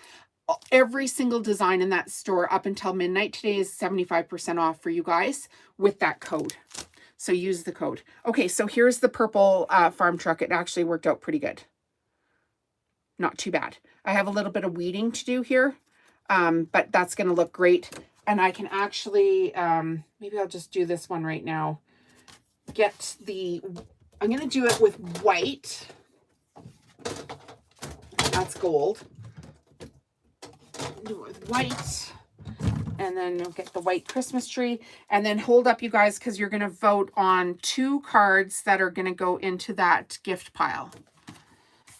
every single design in that store up until midnight today is 75% off for you guys with that code. So use the code. Okay, so here's the purple farm truck. It actually worked out pretty good. Not too bad. I have a little bit of weeding to do here, but that's going to look great. And I can actually, maybe I'll just do this one right now. I'm going to do it with white. That's gold. Do it with white. And then you'll get the white Christmas tree. And then hold up, you guys, because you're going to vote on 2 cards that are going to go into that gift pile.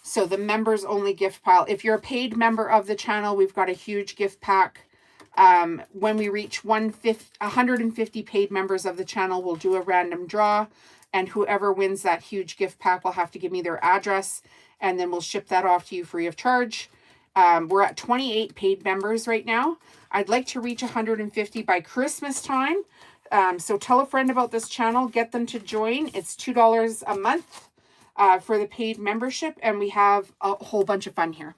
So the members only gift pile. If you're a paid member of the channel, we've got a huge gift pack. When we reach 150 paid members of the channel, we'll do a random draw. And whoever wins that huge gift pack will have to give me their address, and then we'll ship that off to you free of charge. We're at 28 paid members right now. I'd like to reach 150 by Christmas time. So tell a friend about this channel, get them to join. It's $2 a month for the paid membership, and we have a whole bunch of fun here.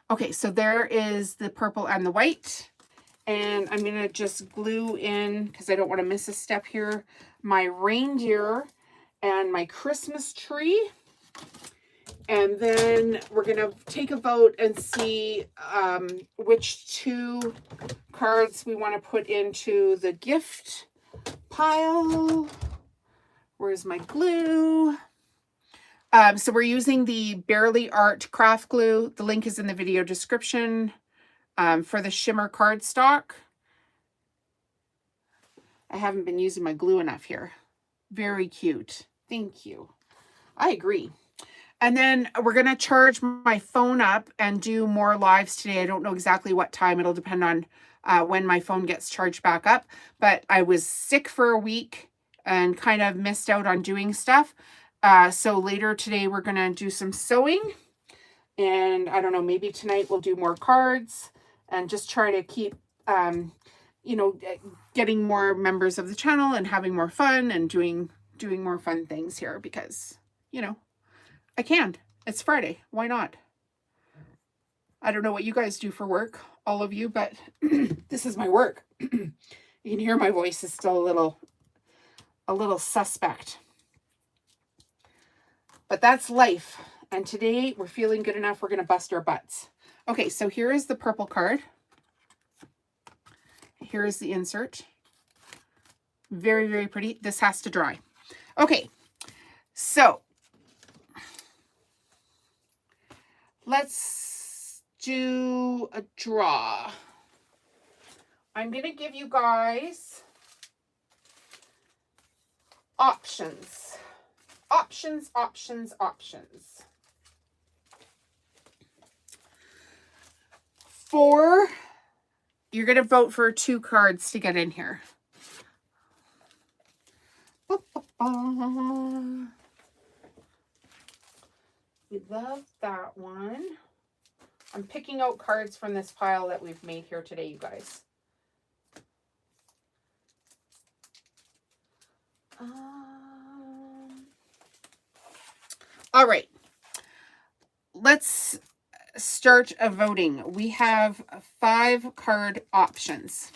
Okay, so there is the purple and the white. And I'm going to just glue in, because I don't want to miss a step here, my reindeer and my Christmas tree. And then we're going to take a vote and see which two cards we want to put into the gift pile. Where's my glue? So we're using the Barely Art craft glue. The link is in the video description. For the shimmer cardstock. I haven't been using my glue enough here. Very cute. Thank you. I agree. And then we're going to charge my phone up and do more lives today. I don't know exactly what time. It'll depend on when my phone gets charged back up. But I was sick for a week and kind of missed out on doing stuff. So later today, we're going to do some sewing. And I don't know, maybe tonight we'll do more cards. And just try to keep, you know, getting more members of the channel and having more fun and doing more fun things here because, you know, I can. It's Friday. Why not? I don't know what you guys do for work, all of you, but this is my work. You can hear my voice is still a little suspect. But that's life. And today we're feeling good enough. We're going to bust our butts. Okay, so here is the purple card. Here is the insert. Very, very pretty. This has to dry. Okay, so let's do a draw. I'm going to give you guys options. Options, options, options. You're going to vote for 2 cards to get in here. We love that one. I'm picking out cards from this pile that we've made here today, you guys. All right. Let's start a voting. We have 5 card options.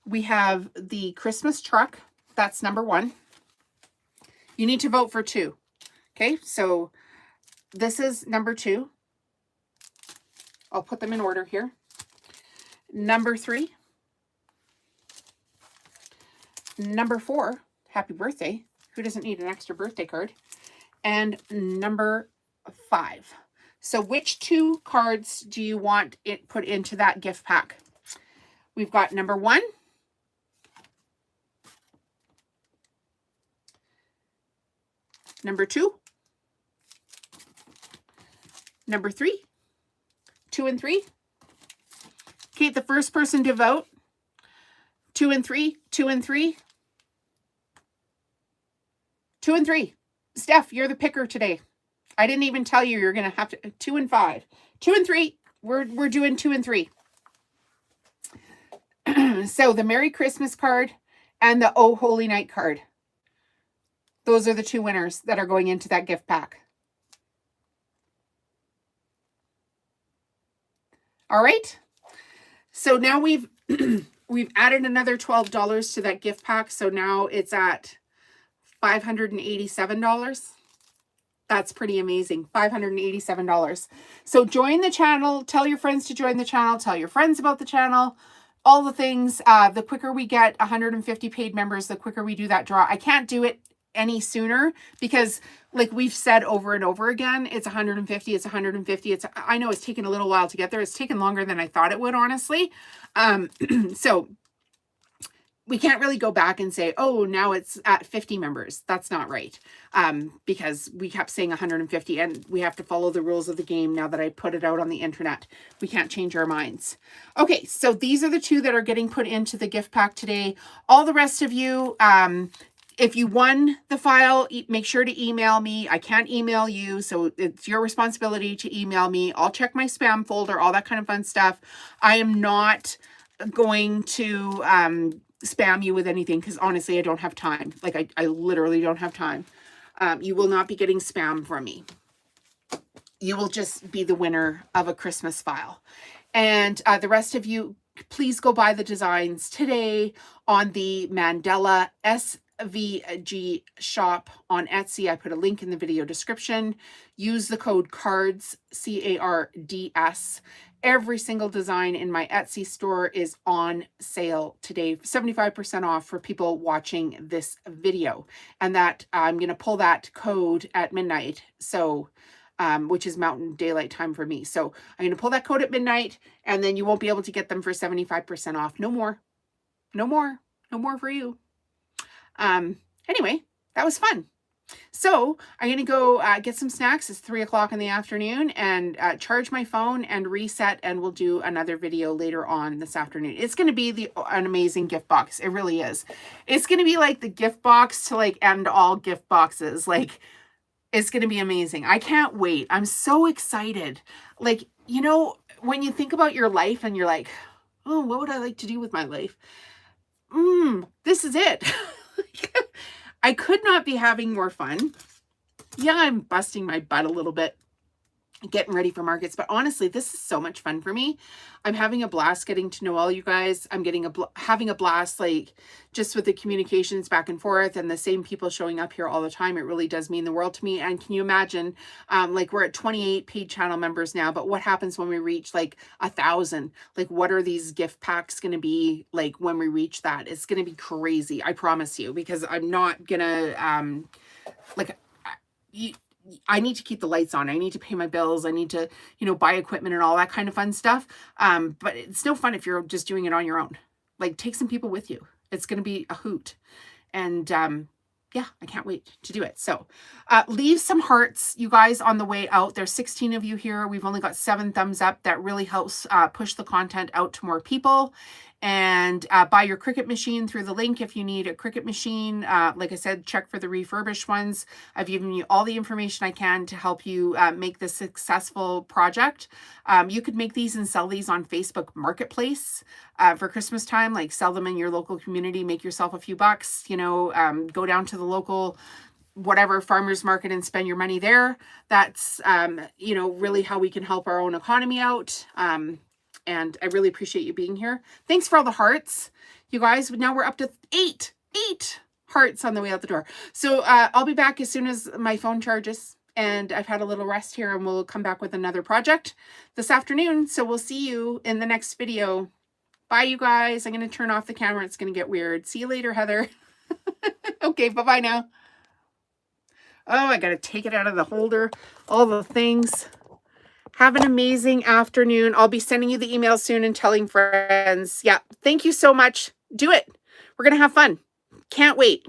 We have the Christmas truck. That's number 1. You need to vote for 2. Okay, so this is number 2. I'll put them in order here. Number 3. Number 4. Happy birthday. Who doesn't need an extra birthday card? And number 5. So which 2 cards do you want it put into that gift pack? We've got number 1. Number 2. Number 3. 2 and 3. Kate, the first person to vote. 2 and 3. 2 and 3. 2 and 3. Steph, you're the picker today. I didn't even tell you you're going to have to 2 and 5. 2 and 3. We're doing 2 and 3. So the Merry Christmas card and the Oh Holy Night card. Those are the 2 winners that are going into that gift pack. All right. So now we've added another $12 to that gift pack. So now it's at $587. That's pretty amazing. $587. So join the channel. Tell your friends to join the channel. Tell your friends about the channel. All the things. The quicker we get 150 paid members, the quicker we do that draw. I can't do it any sooner because, like we've said over and over again, it's 150. It's 150. I know it's taken a little while to get there. It's taken longer than I thought it would, honestly. So we can't really go back and say, oh, now it's at 50 members. That's not right. Because we kept saying 150 and we have to follow the rules of the game now that I put it out on the internet. We can't change our minds. Okay, so these are the 2 that are getting put into the gift pack today. All the rest of you, if you won the file, make sure to email me. I can't email you, so it's your responsibility to email me. I'll check my spam folder, all that kind of fun stuff. I am not going to spam you with anything because honestly, I don't have time. Like I literally don't have time. You will not be getting spam from me. You will just be the winner of a Christmas file. And the rest of you, please go buy the designs today on the Mandela SVG shop on Etsy. I put a link in the video description. Use the code CARDS, CARDS. Every single design in my Etsy store is on sale today, 75% off for people watching this video. And that I'm going to pull that code at midnight. So which is Mountain Daylight Time for me. So I'm going to pull that code at midnight, and then you won't be able to get them for 75% off. No more. No more. No more for you. Anyway, that was fun. So I'm going to go get some snacks. It's 3 o'clock in the afternoon, and charge my phone and reset, and we'll do another video later on this afternoon. It's going to be an amazing gift box. It really is. It's going to be like the gift box to like end all gift boxes. Like, it's going to be amazing. I can't wait. I'm so excited. Like, you know, when you think about your life and you're like, oh, what would I like to do with my life? This is it. I could not be having more fun. Yeah, I'm busting my butt a little bit getting ready for markets, but honestly, this is so much fun for me. I'm having a blast getting to know all you guys. I'm having a blast, like, just with the communications back and forth and the same people showing up here all the time. It really does mean the world to me. And can you imagine, like, we're at 28 paid channel members now, but what happens when we reach like 1,000? Like, what are these gift packs going to be like when we reach that? It's going to be crazy. I promise you, because I'm not gonna, I need to keep the lights on. I need to pay my bills. I need to, you know, buy equipment and all that kind of fun stuff. But it's no fun if you're just doing it on your own. Like, take some people with you. It's going to be a hoot. And yeah, I can't wait to do it. So leave some hearts, you guys, on the way out. There's 16 of you here. We've only got 7 thumbs up. That really helps push the content out to more people. And buy your Cricut machine through the link if you need a Cricut machine. Like I said, check for the refurbished ones. I've given you all the information I can to help you make this successful project. You could make these and sell these on Facebook Marketplace for Christmas time, like sell them in your local community, make yourself a few bucks, you know, go down to the local whatever farmers market and spend your money there. That's, you know, really how we can help our own economy out. And I really appreciate you being here. Thanks for all the hearts, you guys. Now we're up to 8 hearts on the way out the door. So I'll be back as soon as my phone charges and I've had a little rest here, and we'll come back with another project this afternoon. So we'll see you in the next video. Bye, you guys. I'm going to turn off the camera. It's going to get weird. See you later, Heather. Okay, bye-bye now. Oh, I got to take it out of the holder. All the things. Have an amazing afternoon. I'll be sending you the email soon and telling friends. Yeah, thank you so much. Do it. We're going to have fun. Can't wait.